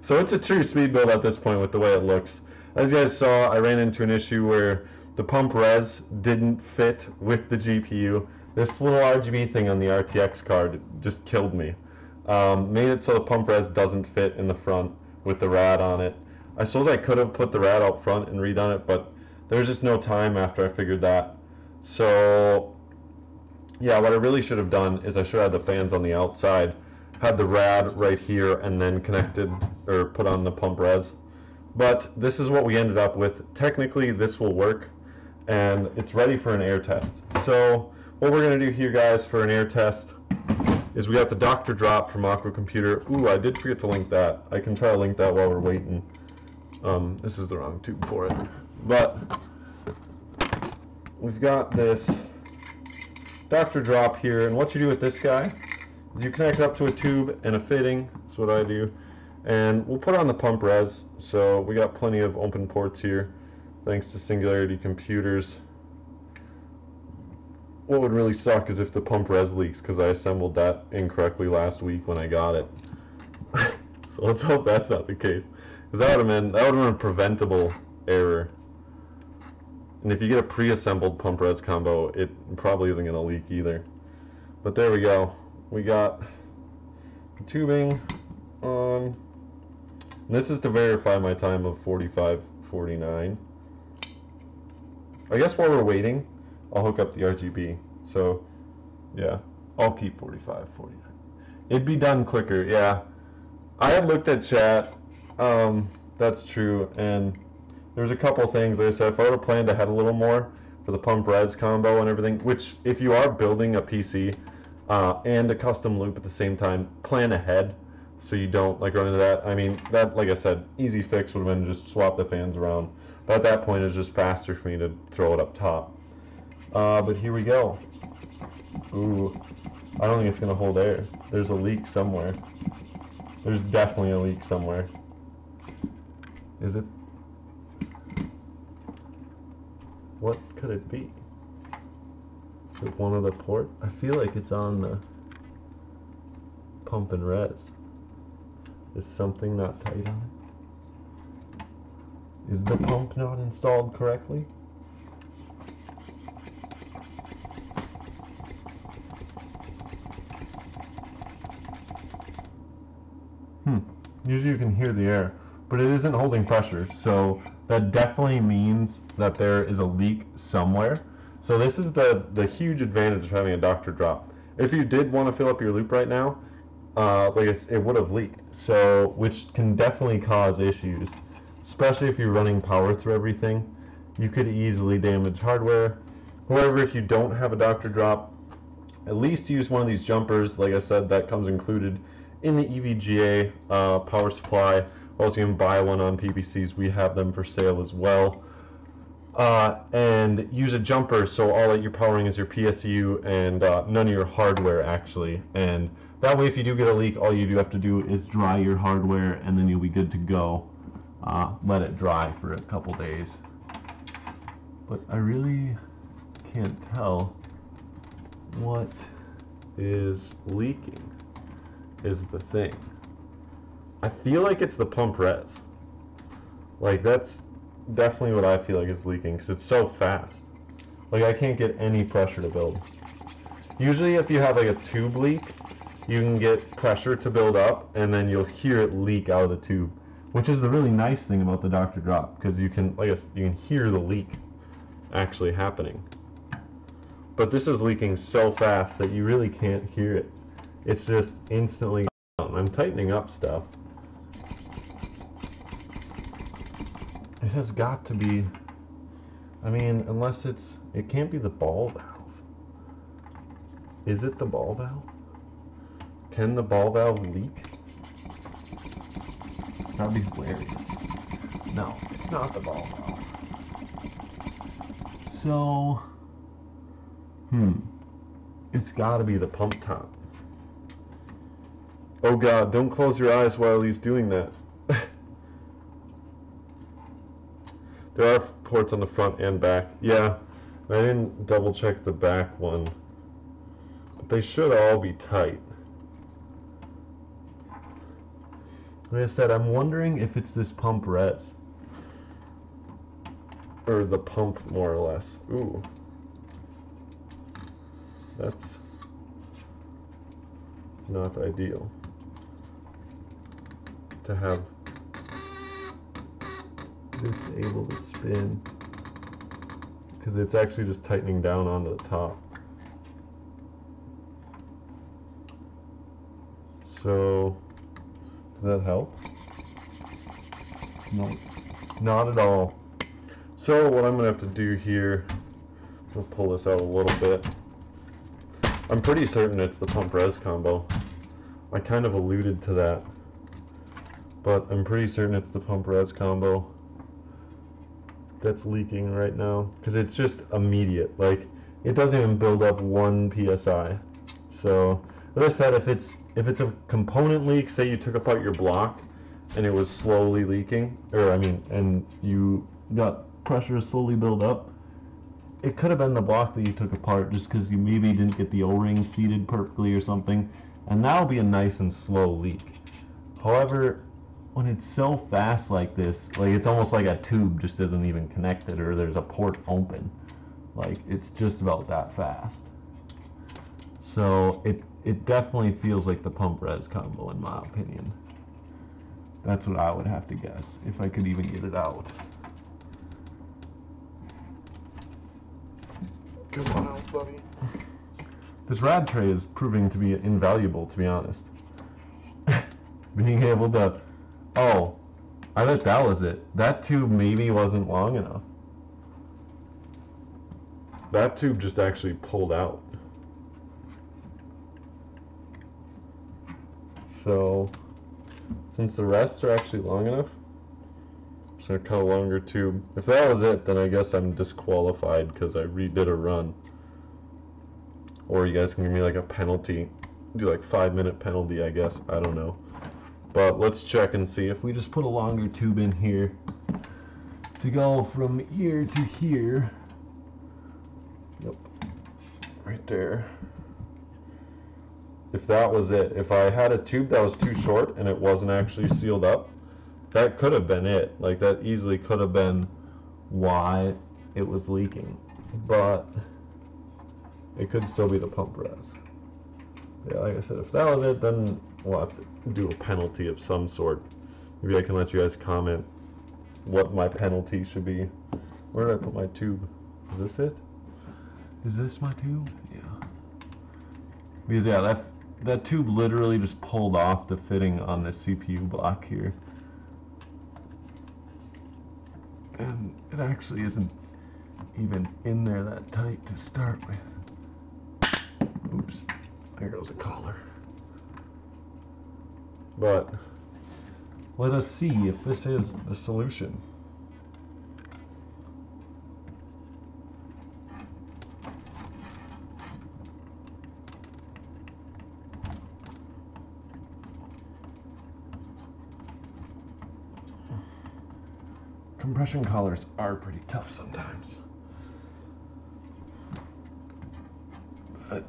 So it's a true speed build at this point with the way it looks. As you guys saw, I ran into an issue where the pump res didn't fit with the GPU. This little RGB thing on the RTX card just killed me. Made it so the pump res doesn't fit in the front with the rad on it. I suppose I could have put the rad out front and redone it, but there's just no time after I figured that. So yeah, what I really should have done is I should have had the fans on the outside, had the rad right here, and then connected or put on the pump res. But this is what we ended up with. Technically this will work, and it's ready for an air test. So what we're going to do here, guys, for an air test is we got the Dr. Drop from Aqua Computer. Ooh, I did forget to link that. I can try to link that while we're waiting. This is the wrong tube for it. But we've got this Dr. Drop here, and what you do with this guy is you connect it up to a tube and a fitting. That's what I do. And we'll put on the pump res. So we got plenty of open ports here, thanks to Singularity Computers. What would really suck is if the pump res leaks, because I assembled that incorrectly last week when I got it. So let's hope that's not the case, because that would have been a preventable error. And if you get a pre-assembled pump res combo, it probably isn't going to leak either. But there we go. We got tubing on. And this is to verify my time of 45:49. I guess while we're waiting, I'll hook up the RGB. So yeah, I'll keep 45:49. It'd be done quicker. Yeah, I had looked at chat. That's true, and there's a couple things. Like I said, if I would have planned ahead a little more for the pump res combo and everything, which if you are building a PC and a custom loop at the same time, plan ahead so you don't like run into that. I mean, that, like I said, easy fix would have been just swap the fans around. But at that point, it's just faster for me to throw it up top. But here we go. Ooh, I don't think it's gonna hold air. There's a leak somewhere. There's definitely a leak somewhere. Is it? What could it be? Is it one of the port? I feel like it's on the pump and res. Is something not tight on it? Is the pump not installed correctly? Usually you can hear the air, but it isn't holding pressure, so that definitely means that there is a leak somewhere. So this is the huge advantage of having a doctor drop. If you did want to fill up your loop right now, it would have leaked, so which can definitely cause issues, especially if you're running power through everything. You could easily damage hardware. However, if you don't have a doctor drop, at least use one of these jumpers. Like I said, that comes included in the EVGA power supply. Also, you can buy one on PPCs. We have them for sale as well. And use a jumper so all that you're powering is your PSU and none of your hardware actually. And that way, if you do get a leak, all you do have to do is dry your hardware and then you'll be good to go. Let it dry for a couple days. But I really can't tell what is leaking is the thing. I feel like it's the pump res. Like, that's definitely what I feel like it's leaking because it's so fast. Like, I can't get any pressure to build. Usually if you have like a tube leak, you can get pressure to build up and then you'll hear it leak out of the tube, which is the really nice thing about the Dr. Drop, because you can, like, you can hear the leak actually happening. But this is leaking so fast that you really can't hear it. It's just instantly down. I'm tightening up stuff. It has got to be, I mean, unless it can't be the ball valve. Is it the ball valve? Can the ball valve leak? That'd be hilarious. No, it's not the ball valve. So, it's gotta be the pump top. Oh God, don't close your eyes while he's doing that. There are ports on the front and back. Yeah, I didn't double check the back one. But they should all be tight. Like I said, I'm wondering if it's this pump res. Or the pump, more or less. Ooh. That's not ideal to have this able to spin, because it's actually just tightening down onto the top. So, does that help? No, not at all. So what I'm going to have to do here, I'll pull this out a little bit. I'm pretty certain it's the pump res combo. I kind of alluded to that, but I'm pretty certain it's the pump res combo that's leaking right now, because it's just immediate. Like, it doesn't even build up 1 psi. So as I said, if it's a component leak, say you took apart your block and it was slowly leaking, and you got pressure slowly build up, it could have been the block that you took apart just because you maybe didn't get the O-ring seated perfectly or something, and that'll be a nice and slow leak. However, when it's so fast like this, like, it's almost like a tube just isn't even connected or there's a port open. Like, it's just about that fast. So it definitely feels like the pump res combo, in my opinion. That's what I would have to guess, if I could even get it out. Come on out, buddy. This rad tray is proving to be invaluable, to be honest. Being able to... Oh, I bet that was it. That tube maybe wasn't long enough. That tube just actually pulled out. So, since the rest are actually long enough, I'm just going to cut a longer tube. If that was it, then I guess I'm disqualified because I redid a run. Or you guys can give me like a penalty. Do like 5-minute penalty, I guess. I don't know. But let's check and see if we just put a longer tube in here to go from here to here. Yep. Right there. If that was it, if I had a tube that was too short and it wasn't actually sealed up, that could have been it. Like, that easily could have been why it was leaking. But it could still be the pump res. Yeah, like I said, if that was it, then we'll have to do a penalty of some sort. Maybe I can let you guys comment what my penalty should be. Where did I put my tube? Is this it? Is this my tube? Yeah. Because yeah, that tube literally just pulled off the fitting on the CPU block here. And it actually isn't even in there that tight to start with. Oops, there goes a collar. But let us see if this is the solution. Compression collars are pretty tough sometimes, but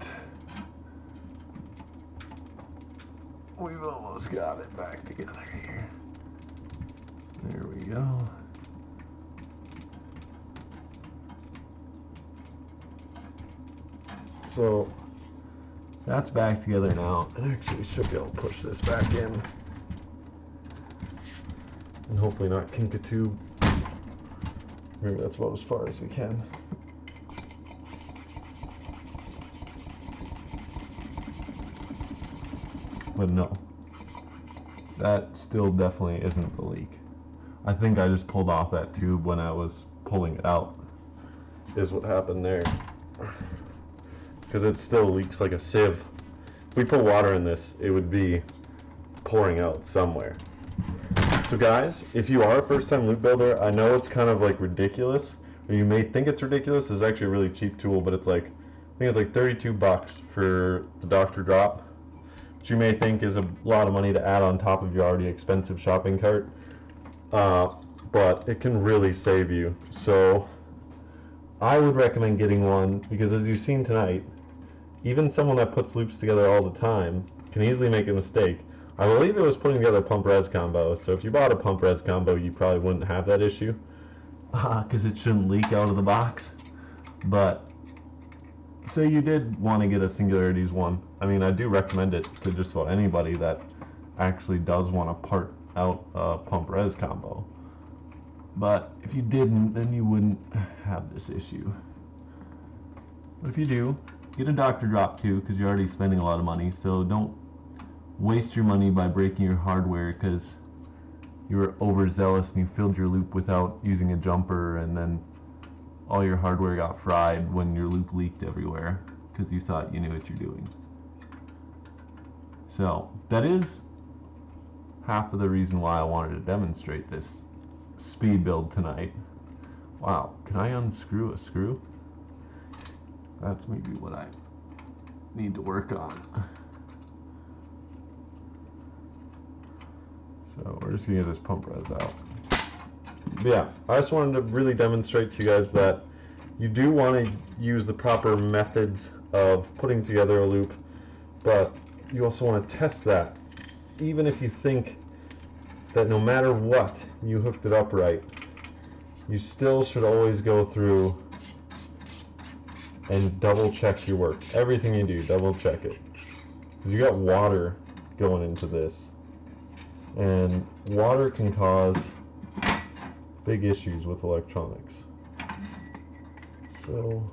we've almost got it back together here. There we go. So that's back together now, and actually should be able to push this back in and hopefully not kink a tube. Maybe that's about as far as we can. But no, that still definitely isn't the leak. I think I just pulled off that tube when I was pulling it out, is what happened there. Because it still leaks like a sieve. If we put water in this, it would be pouring out somewhere. So guys, if you are a first-time loop builder, I know it's kind of like ridiculous, or you may think it's ridiculous. It's actually a really cheap tool, but it's like, I think it's like 32 bucks for the Dr. Drop, which you may think is a lot of money to add on top of your already expensive shopping cart, but it can really save you. So I would recommend getting one, because as you've seen tonight, even someone that puts loops together all the time can easily make a mistake. I believe it was putting together a pump res combo, so if you bought a pump res combo, you probably wouldn't have that issue, because it shouldn't leak out of the box. But say you did want to get a Singularities one, I mean, I do recommend it to just about anybody that actually does want to part out a pump res combo. But if you didn't, then you wouldn't have this issue. But if you do, get a Dr. Drop too, because you're already spending a lot of money, so don't waste your money by breaking your hardware because you were overzealous and you filled your loop without using a jumper, and then all your hardware got fried when your loop leaked everywhere because you thought you knew what you're doing. So that is half of the reason why I wanted to demonstrate this speed build tonight. Wow, can I unscrew a screw? That's maybe what I need to work on. So we're just gonna get this pump res out. But yeah, I just wanted to really demonstrate to you guys that you do want to use the proper methods of putting together a loop, but you also want to test that. Even if you think that no matter what, you hooked it up right, you still should always go through and double check your work. Everything you do, double check it. Because you got water going into this, and water can cause big issues with electronics. So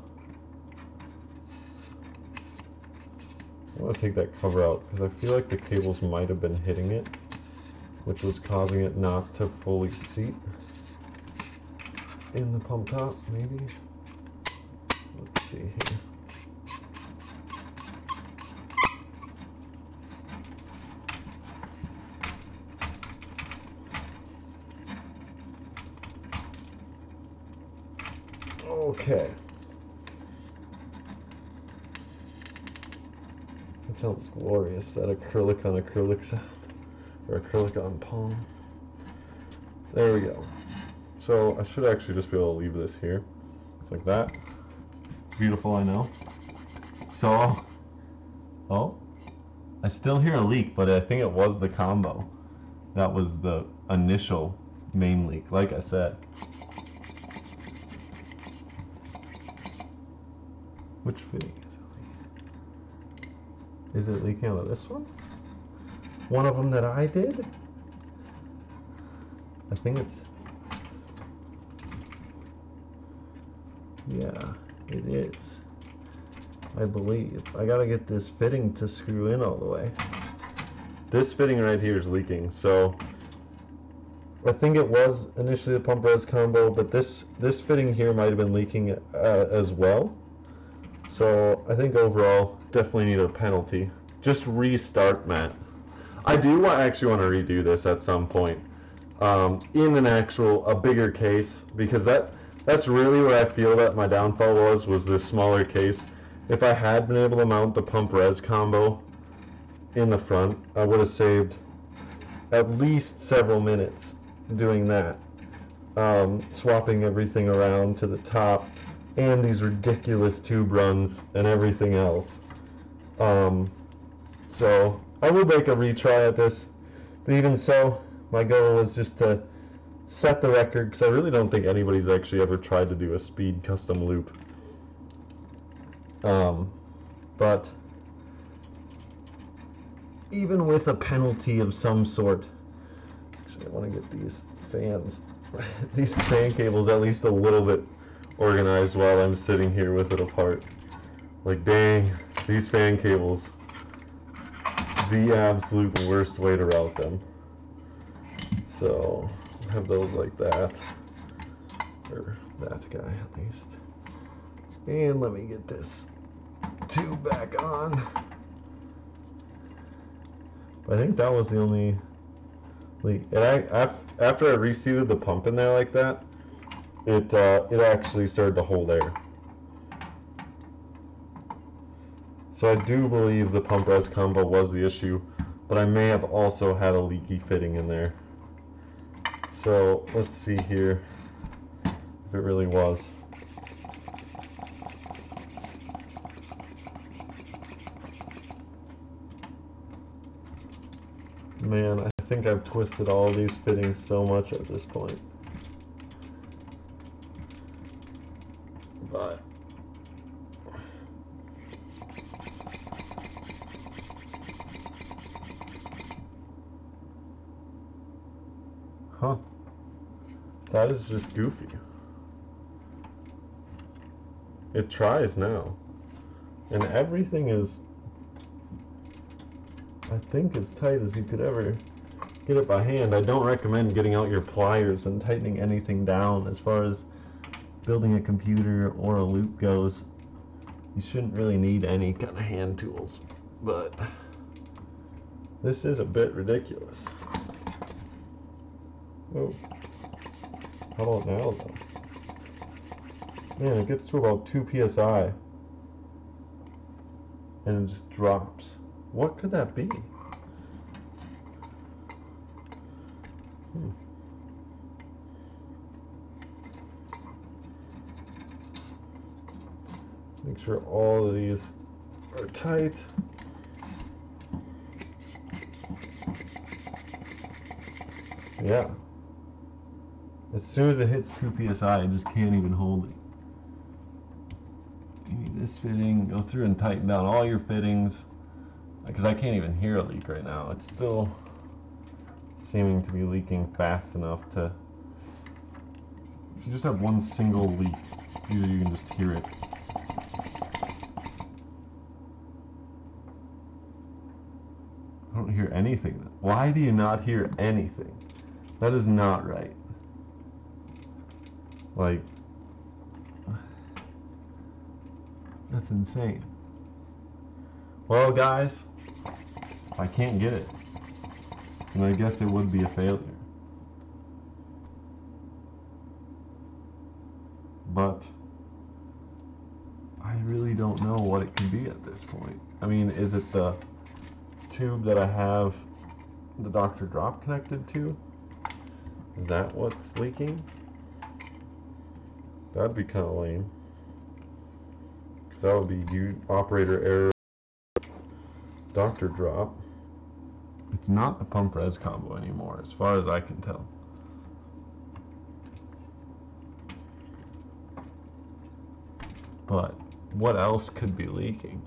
I'm going to take that cover out because I feel like the cables might have been hitting it, which was causing it not to fully seat in the pump top, maybe. Let's see here. Okay. That sounds glorious, that acrylic on acrylic sound, or acrylic on palm. There we go. So I should actually just be able to leave this here. It's like that. It's beautiful, I know. So, oh, I still hear a leak, but I think it was the combo. That was the initial main leak, like I said. Which fitting is it leaking? Is it leaking out of this one? one of them that I did. I think it's, yeah, it is. I believe. I gotta get this fitting to screw in all the way. This fitting right here is leaking, so I think it was initially the pump res combo, but this fitting here might have been leaking as well. So I think overall, definitely need a penalty. Just restart, Matt. I do actually want to redo this at some point in a bigger case, because that's really where I feel that my downfall was this smaller case. If I had been able to mount the pump res combo in the front, I would have saved at least several minutes doing that, swapping everything around to the top and these ridiculous tube runs and everything else. So I would like a retry at this, but even so, my goal was just to set the record, because I really don't think anybody's actually ever tried to do a speed custom loop. But even with a penalty of some sort, actually I want to get these fans, these fan cables at least a little bit organized while I'm sitting here with it apart. Like, dang, these fan cables, the absolute worst way to route them. So have those like that, or that guy at least. And let me get this tube back on. But I think that was the only leak. And after I reseated the pump in there like that, it actually started to hold air. So I do believe the pump res combo was the issue, but I may have also had a leaky fitting in there. So let's see here if it really was. Man, I think I've twisted all these fittings so much at this point. But huh. That is just goofy. It tries now. And everything is, I think, as tight as you could ever get it by hand. I don't recommend getting out your pliers and tightening anything down as far as building a computer or a loop goes. You shouldn't really need any kind of hand tools. But this is a bit ridiculous. Oh. How about now, though? Man, it gets to about 2 psi and it just drops. What could that be? Make sure all of these are tight. Yeah. As soon as it hits 2 psi, it just can't even hold it. You need this fitting, go through and tighten down all your fittings, because I can't even hear a leak right now. It's still seeming to be leaking fast enough to, if you just have one single leak, either you can just hear it. I don't hear anything. Why do you not hear anything? That is not right. Like, that's insane. Well, guys, I can't get it, and I guess it would be a failure. But I really don't know what it could be at this point. I mean, is it the tube that I have the Dr. Drop connected to? Is that what's leaking? That'd be kind of lame. Because that would be operator error, Dr. Drop. It's not the pump res combo anymore, as far as I can tell. But what else could be leaking?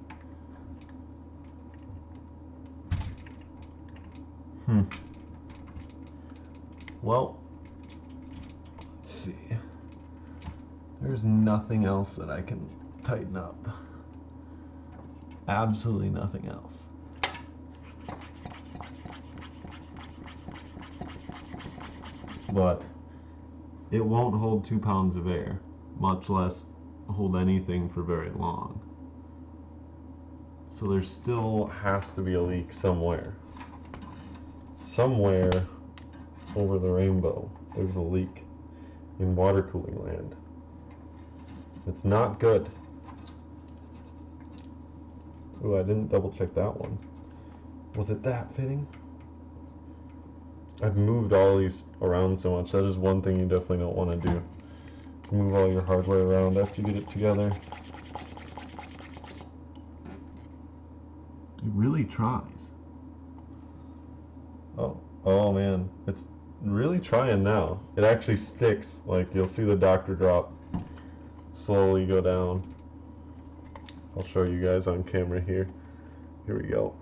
Well, let's see. There's nothing else that I can tighten up. Absolutely nothing else. But it won't hold 2 pounds of air, much less hold anything for very long. So there still has to be a leak somewhere. Somewhere over the rainbow, there's a leak in water cooling land. It's not good. Ooh, I didn't double check that one. Was it that fitting? I've moved all these around so much. That is one thing you definitely don't want to do. Move all your hardware around after you get it together. It really tries. Oh man, it's really trying now. It actually sticks. Like, you'll see the doctor drop slowly go down. I'll show you guys on camera here. Here we go.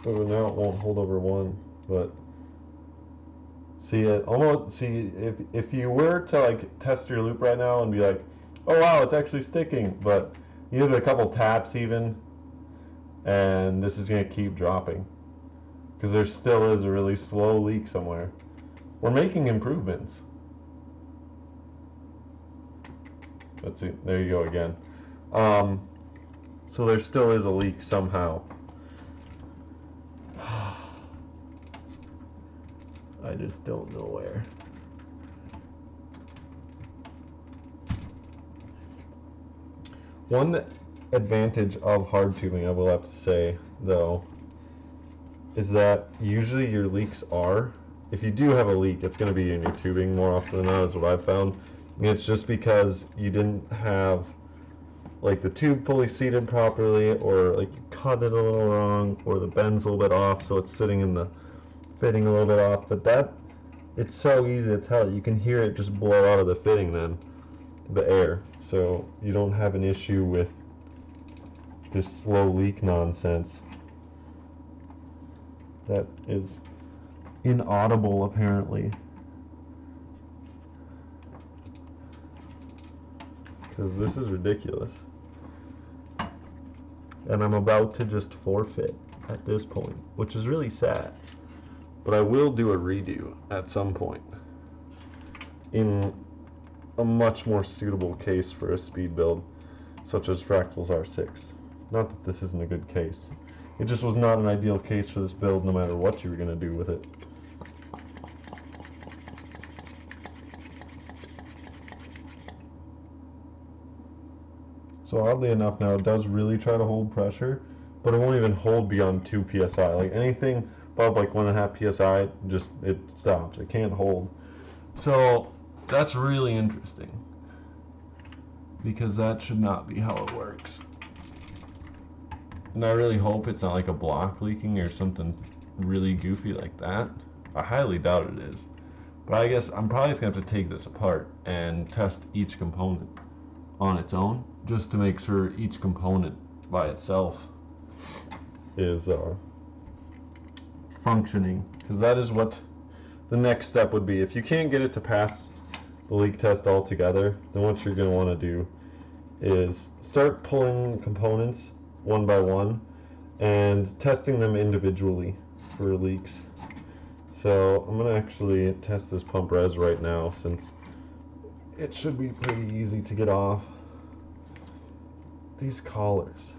Oh, now it won't hold over 1, but see it almost. See, if you were to like test your loop right now and be like, oh wow, it's actually sticking, but you give it a couple taps even, and this is gonna keep dropping because there still is a really slow leak somewhere. We're making improvements. Let's see, there you go again. So there still is a leak somehow. I just don't know where. One advantage of hard tubing, I will have to say, though, is that usually your leaks are, if you do have a leak, it's going to be in your tubing more often than not, is what I've found. And it's just because you didn't have like the tube fully seated properly, or like you cut it a little wrong, or the bend's a little bit off, so it's sitting in the fitting a little bit off. But that, it's so easy to tell. You can hear it just blow out of the fitting then, the air. So you don't have an issue with this slow leak nonsense that is inaudible apparently. Because this is ridiculous. And I'm about to just forfeit at this point, which is really sad. But I will do a redo at some point in a much more suitable case for a speed build, such as Fractal's R6. Not that this isn't a good case. It just was not an ideal case for this build, no matter what you were going to do with it. So oddly enough now, it does really try to hold pressure, but it won't even hold beyond 2 psi. Like anything above like 1.5 psi, just it stops. It can't hold. So that's really interesting, because that should not be how it works. And I really hope it's not like a block leaking or something really goofy like that. I highly doubt it is. But I guess I'm probably just going to have to take this apart and test each component on its own, just to make sure each component by itself is functioning. Because that is what the next step would be. If you can't get it to pass the leak test altogether, then what you're going to want to do is start pulling components one by one and testing them individually for leaks. So I'm going to actually test this pump res right now, since it should be pretty easy to get off. These collars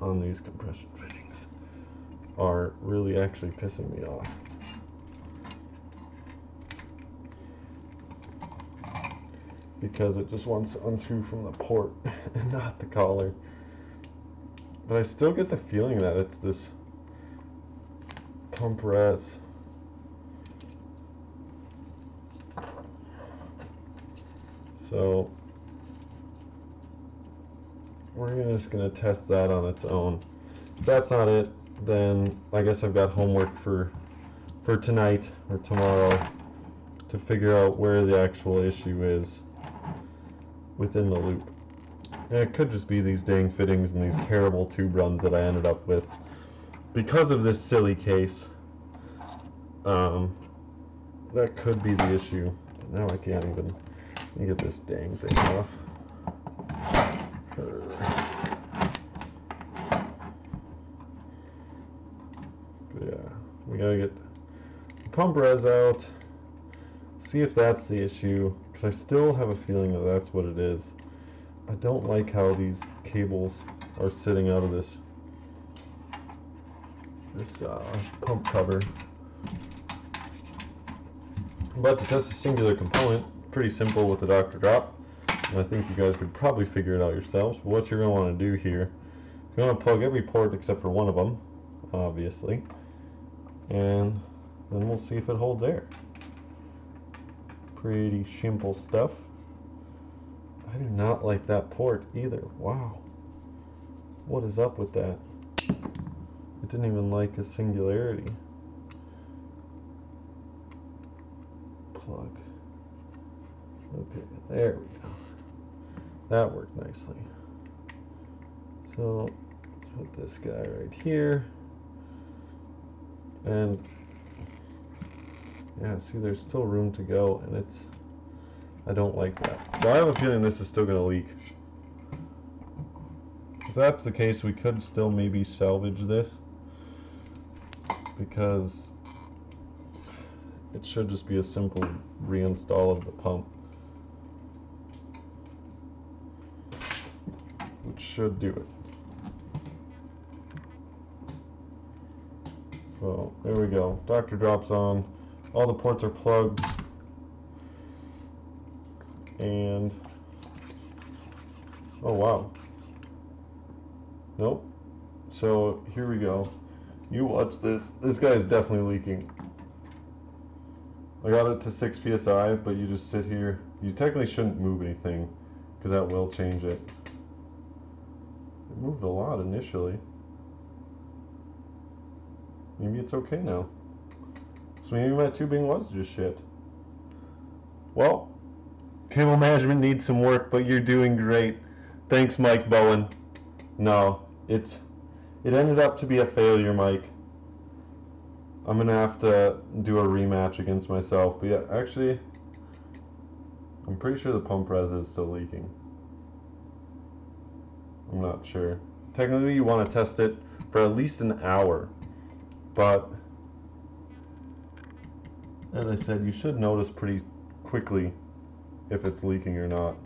on these compression fittings are really actually pissing me off. Because it just wants to unscrew from the port and not the collar. But I still get the feeling that it's this pump res. So we're just going to test that on its own. If that's not it, then I guess I've got homework for tonight or tomorrow to figure out where the actual issue is within the loop. And it could just be these dang fittings and these terrible tube runs that I ended up with because of this silly case. That could be the issue. Now I can't even get this dang thing off. But yeah, we gotta get the pump res out, see if that's the issue, because I still have a feeling that that's what it is. I don't like how these cables are sitting out of this pump cover. But to test a singular component, pretty simple with the Dr. Drop. And I think you guys could probably figure it out yourselves. But what you're going to want to do here, you're going to plug every port except for one of them, obviously. And then we'll see if it holds air. Pretty simple stuff. I do not like that port either. Wow. What is up with that? It didn't even like a singularity. Plug. Okay, there we go. That worked nicely. So let's put this guy right here. And yeah, see, there's still room to go, and I don't like that. So I have a feeling this is still going to leak. If that's the case, we could still maybe salvage this, because it should just be a simple reinstall of the pump, which should do it. So there we go. Dr. Drop's on. All the ports are plugged. And oh wow. Nope. So here we go. You watch this. This guy is definitely leaking. I got it to 6 psi, but you just sit here. You technically shouldn't move anything, because that will change it. It moved a lot initially. Maybe it's okay now. So maybe my tubing was just shit. Well, cable management needs some work, but you're doing great. Thanks, Mike Bowen. No, it ended up to be a failure, Mike. I'm gonna have to do a rematch against myself, but yeah, actually, I'm pretty sure the pump res is still leaking. I'm not sure. Technically, you want to test it for at least an hour, but as I said, you should notice pretty quickly if it's leaking or not.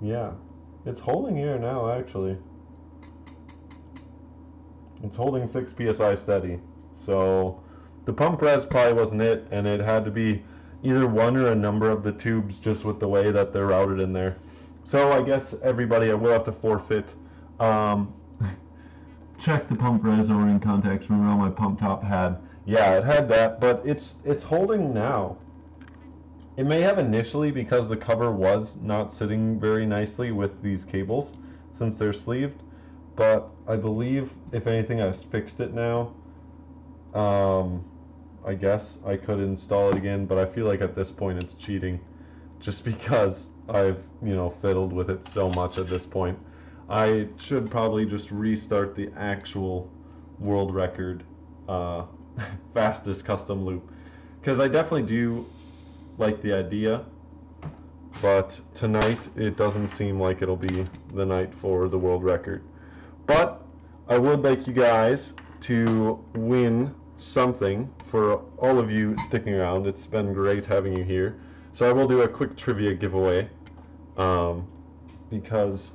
Yeah, it's holding air now, actually. It's holding 6 psi steady. So the pump res probably wasn't it, and it had to be either one or a number of the tubes, just with the way that they're routed in there. So I guess everybody, I will have to forfeit. Check the pump res O-ring contacts. Remember, my pump top had. Yeah, it had that, but it's holding now. It may have initially, because the cover was not sitting very nicely with these cables, since they're sleeved. But I believe, if anything, I fixed it now. I guess I could install it again, but I feel like at this point it's cheating, just because I've, fiddled with it so much at this point. I should probably just restart the actual world record fastest custom loop, because I definitely do like the idea, but tonight it doesn't seem like it'll be the night for the world record. But I would like you guys to win something for all of you sticking around. It's been great having you here. So I will do a quick trivia giveaway because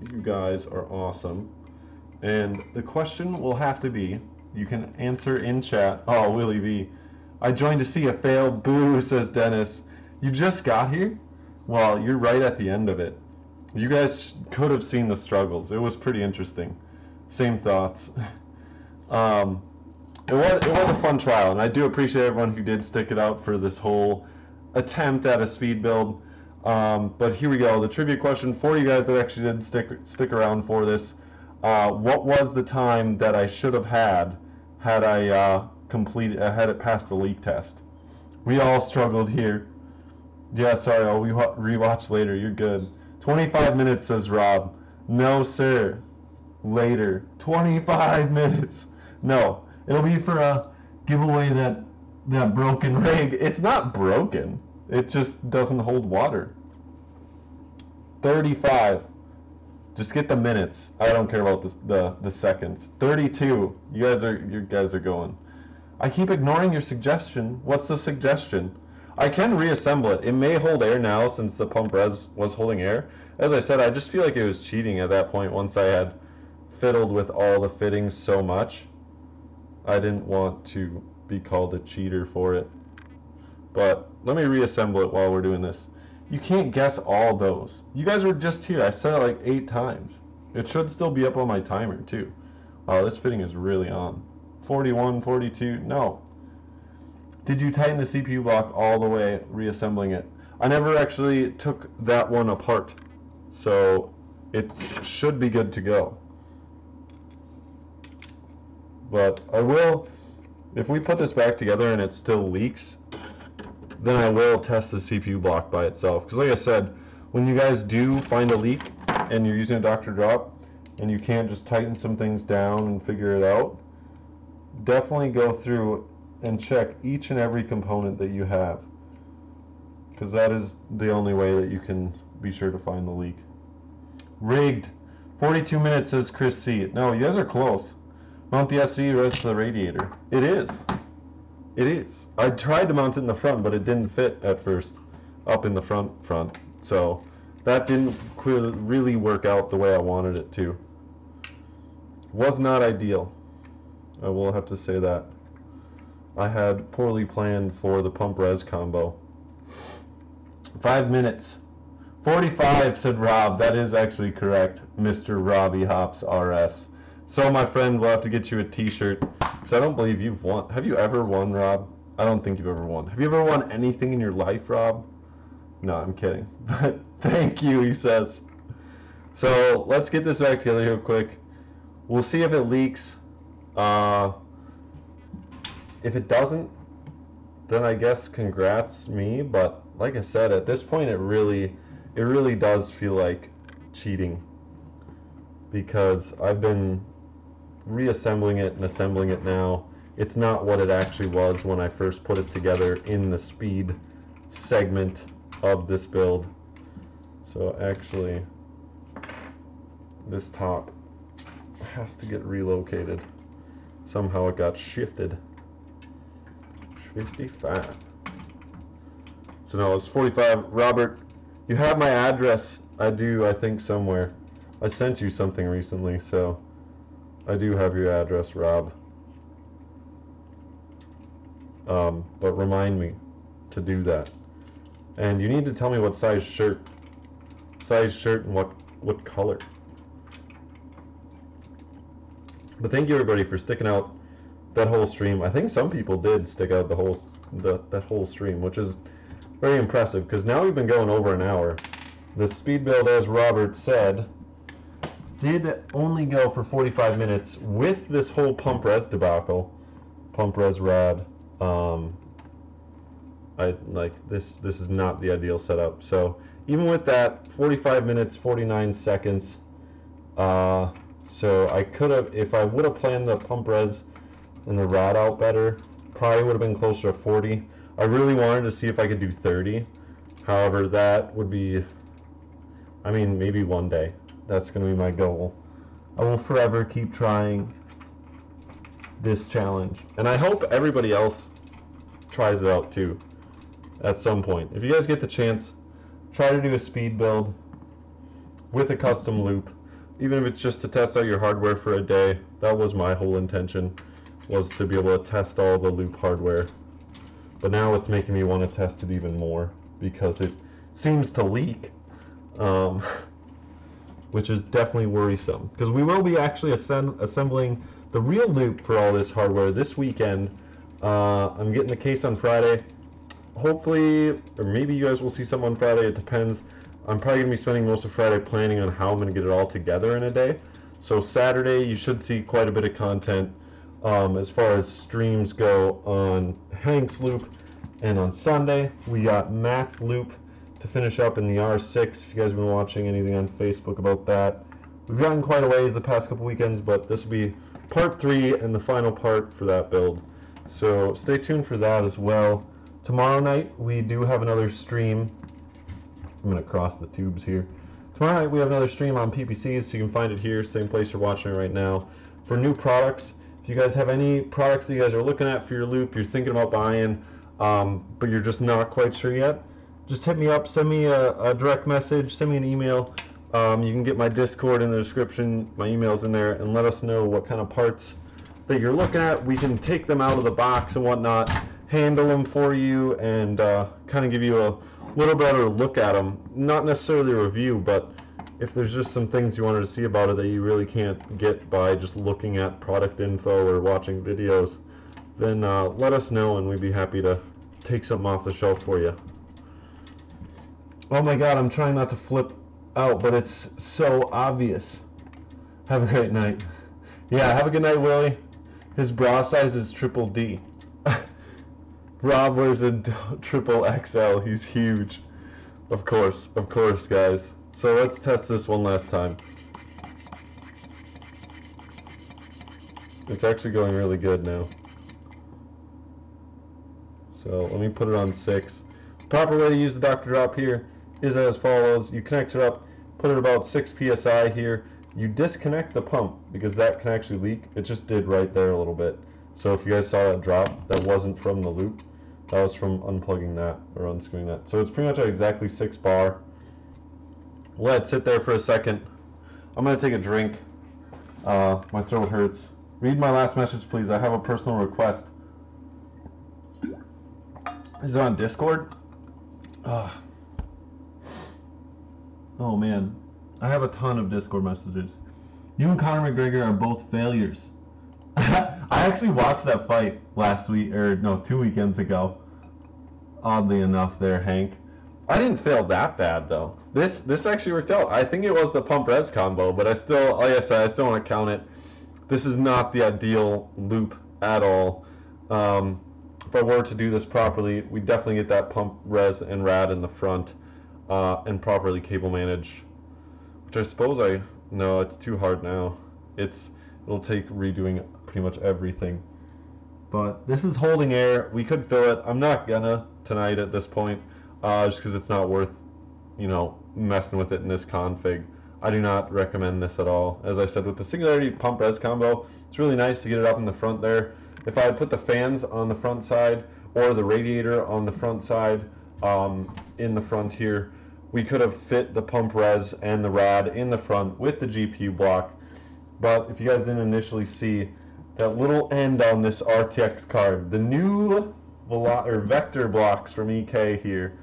you guys are awesome. And the question will have to be, you can answer in chat. Oh, Willie V. I joined to see a fail. Boo, says Dennis. You just got here? Well, you're right at the end of it. You guys could have seen the struggles. It was pretty interesting. Same thoughts. It was a fun trial, and I do appreciate everyone who did stick it out for this whole attempt at a speed build. But here we go. The trivia question for you guys that actually did stick around for this. What was the time that I should have had I had it passed the leak test? We all struggled here. Yeah, sorry, I'll rewatch later. You're good. 25 minutes, says Rob. No, sir. Later. 25 minutes. No, it'll be for a giveaway that broken rig. It's not broken. It just doesn't hold water. 35. Just get the minutes. I don't care about the seconds. 32. You guys are going. I keep ignoring your suggestion. What's the suggestion? I can reassemble it. It may hold air now since the pump res was holding air. As I said, I just feel like it was cheating at that point once I had fiddled with all the fittings so much. I didn't want to be called a cheater for it. But let me reassemble it while we're doing this. You can't guess all those. You guys were just here. I said it like 8 times. It should still be up on my timer too. Oh, this fitting is really on. 41, 42, no. Did you tighten the CPU block all the way, reassembling it? I never actually took that one apart, so it should be good to go. But I will, if we put this back together and it still leaks, then I will test the CPU block by itself. Because like I said, when you guys do find a leak and you're using a Dr. Drop and you can't just tighten some things down and figure it out, definitely go through and check each and every component that you have, because that is the only way that you can be sure to find the leak. Rigged. 42 minutes, says Chris C. No, you guys are close. Mount the SC, rest the radiator. It is. It is. I tried to mount it in the front, but it didn't fit at first up in the front. So that didn't really work out the way I wanted it to. Was not ideal. I will have to say that. I had poorly planned for the pump res combo. 5 minutes. 45, said Rob. That is actually correct, Mr. Robbie Hops RS. So my friend, we'll have to get you a t-shirt, because I don't believe you've won. Have you ever won, Rob? I don't think you've ever won. Have you ever won anything in your life, Rob? No, I'm kidding. But thank you, he says. So let's get this back together real quick. We'll see if it leaks. If it doesn't, then I guess congrats me. But like I said, at this point, it really does feel like cheating, because I've been reassembling it and assembling it now. It's not what it actually was when I first put it together in the speed segment of this build. So actually, this top has to get relocated. Somehow it got shifted. 55. So no, it's 45. Robert, you have my address. I do, I think, somewhere. I sent you something recently, so I do have your address, Rob. But remind me to do that. And you need to tell me what size shirt and what color. But thank you everybody for sticking out that whole stream. I think some people did stick out that whole stream, which is very impressive, because now we've been going over an hour. The speed build, as Robert said, did only go for 45 minutes with this whole pump res debacle, pump res rad. This is not the ideal setup. So even with that, 45 minutes, 49 seconds. So I could have, if I would have planned the pump res and the rad out better, probably would have been closer to 40. I really wanted to see if I could do 30. However, that would be, I mean, maybe one day. That's going to be my goal. I will forever keep trying this challenge. And I hope everybody else tries it out too at some point. If you guys get the chance, try to do a speed build with a custom loop. Even if it's just to test out your hardware for a day. That was my whole intention, was to be able to test all the loop hardware. But now it's making me want to test it even more, because it seems to leak. Which is definitely worrisome, because we will be actually assembling the real loop for all this hardware this weekend. I'm getting the case on Friday. Hopefully, or maybe you guys will see something on Friday, it depends. I'm probably going to be spending most of Friday planning on how I'm going to get it all together in a day. So Saturday, you should see quite a bit of content as far as streams go on Hank's loop. And on Sunday, we got Matt's loop. to finish up in the R6. If you guys have been watching anything on Facebook about that, we've gotten quite a ways the past couple weekends, but this will be part 3 and the final part for that build. So stay tuned for that as well. Tomorrow night we do have another stream. I'm going to cross the tubes here. Tomorrow night we have another stream on PPCs, so you can find it here, same place you're watching it right now, for new products. If you guys have any products that you guys are looking at for your loop, you're thinking about buying, but you're just not quite sure yet, just hit me up, send me a direct message, send me an email. You can get my Discord in the description, my email's in there, and let us know what kind of parts that you're looking at. We can take them out of the box and whatnot, handle them for you, and kind of give you a little better look at them. Not necessarily a review, but if there's just some things you wanted to see about it that you really can't get by just looking at product info or watching videos, then let us know and we'd be happy to take something off the shelf for you. Oh my god, I'm trying not to flip out, but it's so obvious. Have a great night. Yeah, have a good night, Willie. His bra size is triple D. Rob wears a triple XL. He's huge. Of course, guys. So let's test this one last time. It's actually going really good now. So let me put it on 6. The proper way to use the Dr. Drop here is as follows. You connect it up, put it about 6 psi here. You disconnect the pump because that can actually leak. It just did right there a little bit. So if you guys saw that drop, that wasn't from the loop. That was from unplugging that or unscrewing that. So it's pretty much at exactly 6 bar. Let it sit there for a second. I'm going to take a drink. My throat hurts. Read my last message, please. I have a personal request. Is it on Discord? Oh man, I have a ton of Discord messages. You and Conor McGregor are both failures. I actually watched that fight last week, or no, 2 weekends ago. Oddly enough there, Hank. I didn't fail that bad though. This actually worked out. I think it was the pump res combo, but I still, like I said, I still want to count it. This is not the ideal loop at all. If I were to do this properly, we definitely get that pump res and rad in the front. And properly cable managed, which I suppose no, it's too hard now. It'll take redoing pretty much everything. But this is holding air. We could fill it. I'm not gonna tonight at this point, just because it's not worth, messing with it in this config. I do not recommend this at all. As I said, with the Singularity pump res combo, it's really nice to get it up in the front there. If I had put the fans on the front side or the radiator on the front side, in the front here, we could have fit the pump res and the rad in the front with the GPU block. But if you guys didn't initially see that little end on this RTX card, the new vector blocks from EK here,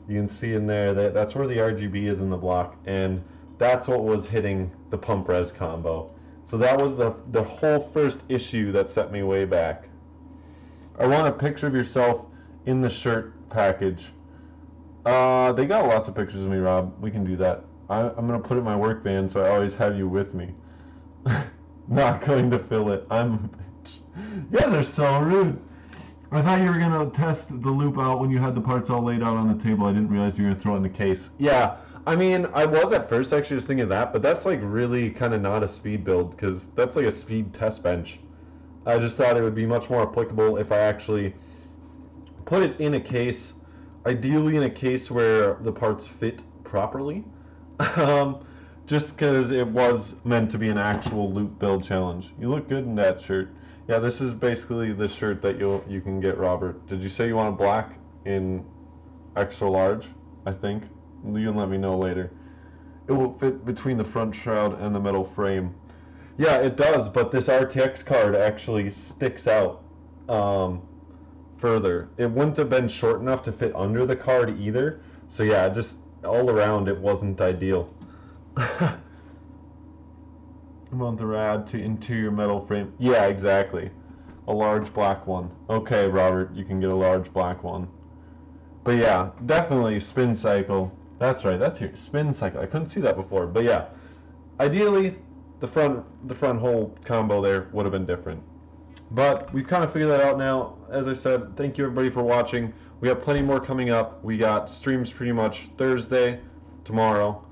you can see in there that's where the RGB is in the block, and that's what was hitting the pump res combo. So that was the whole first issue that set me way back. I want a picture of yourself in the shirt package. They got lots of pictures of me, Rob. We can do that. I'm going to put it in my work van so I always have you with me. Not going to fill it. I'm a bitch. You guys are so rude. I thought you were going to test the loop out when you had the parts all laid out on the table. I didn't realize you were going to throw it in the case. Yeah, I mean, I was at first actually just thinking that, but that's like really kind of not a speed build because that's like a speed test bench. I just thought it would be much more applicable if I actually put it in a case. Ideally in a case where the parts fit properly, just because it was meant to be an actual loop build challenge. You look good in that shirt. Yeah, this is basically the shirt that you can get, Robert. Did you say you want black in extra large? I think. You can let me know later. It will fit between the front shroud and the metal frame. Yeah, it does, but this RTX card actually sticks out. Further. It wouldn't have been short enough to fit under the card either. So yeah, just all around it wasn't ideal. Mount the rad to interior metal frame. Yeah, exactly. A large black one. Okay, Robert, you can get a large black one. But yeah, definitely spin cycle. That's right, that's your spin cycle. I couldn't see that before. But yeah, ideally the front whole combo there would have been different. But we've kind of figured that out now. As I said, thank you everybody for watching. We have plenty more coming up. We got streams pretty much Thursday, tomorrow,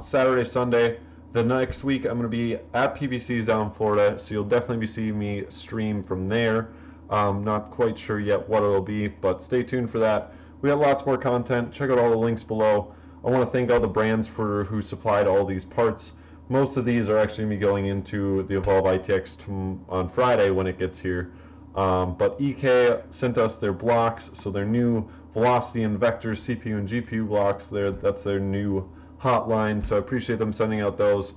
Saturday, Sunday. The next week I'm going to be at PBC's down in Florida, so you'll definitely be seeing me stream from there. Not quite sure yet what it'll be, but stay tuned for that. We got lots more content. Check out all the links below. I want to thank all the brands who supplied all these parts. Most of these are actually going to be going into the Evolve ITX on Friday when it gets here. But EK sent us their blocks, so their new Velocity and Vector CPU and GPU blocks. That's their new hotline, so I appreciate them sending out those.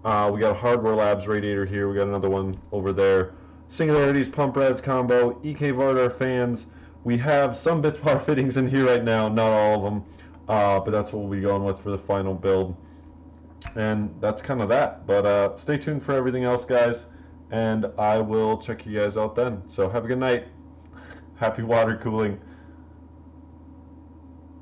We got a Hardware Labs radiator here. We got another one over there. Singularity's pump res combo. EK Vardar fans. We have some bits power fittings in here right now, not all of them, but that's what we'll be going with for the final build. And that's kind of that. But stay tuned for everything else, guys, and I will check you guys out then. So have a good night. Happy water cooling.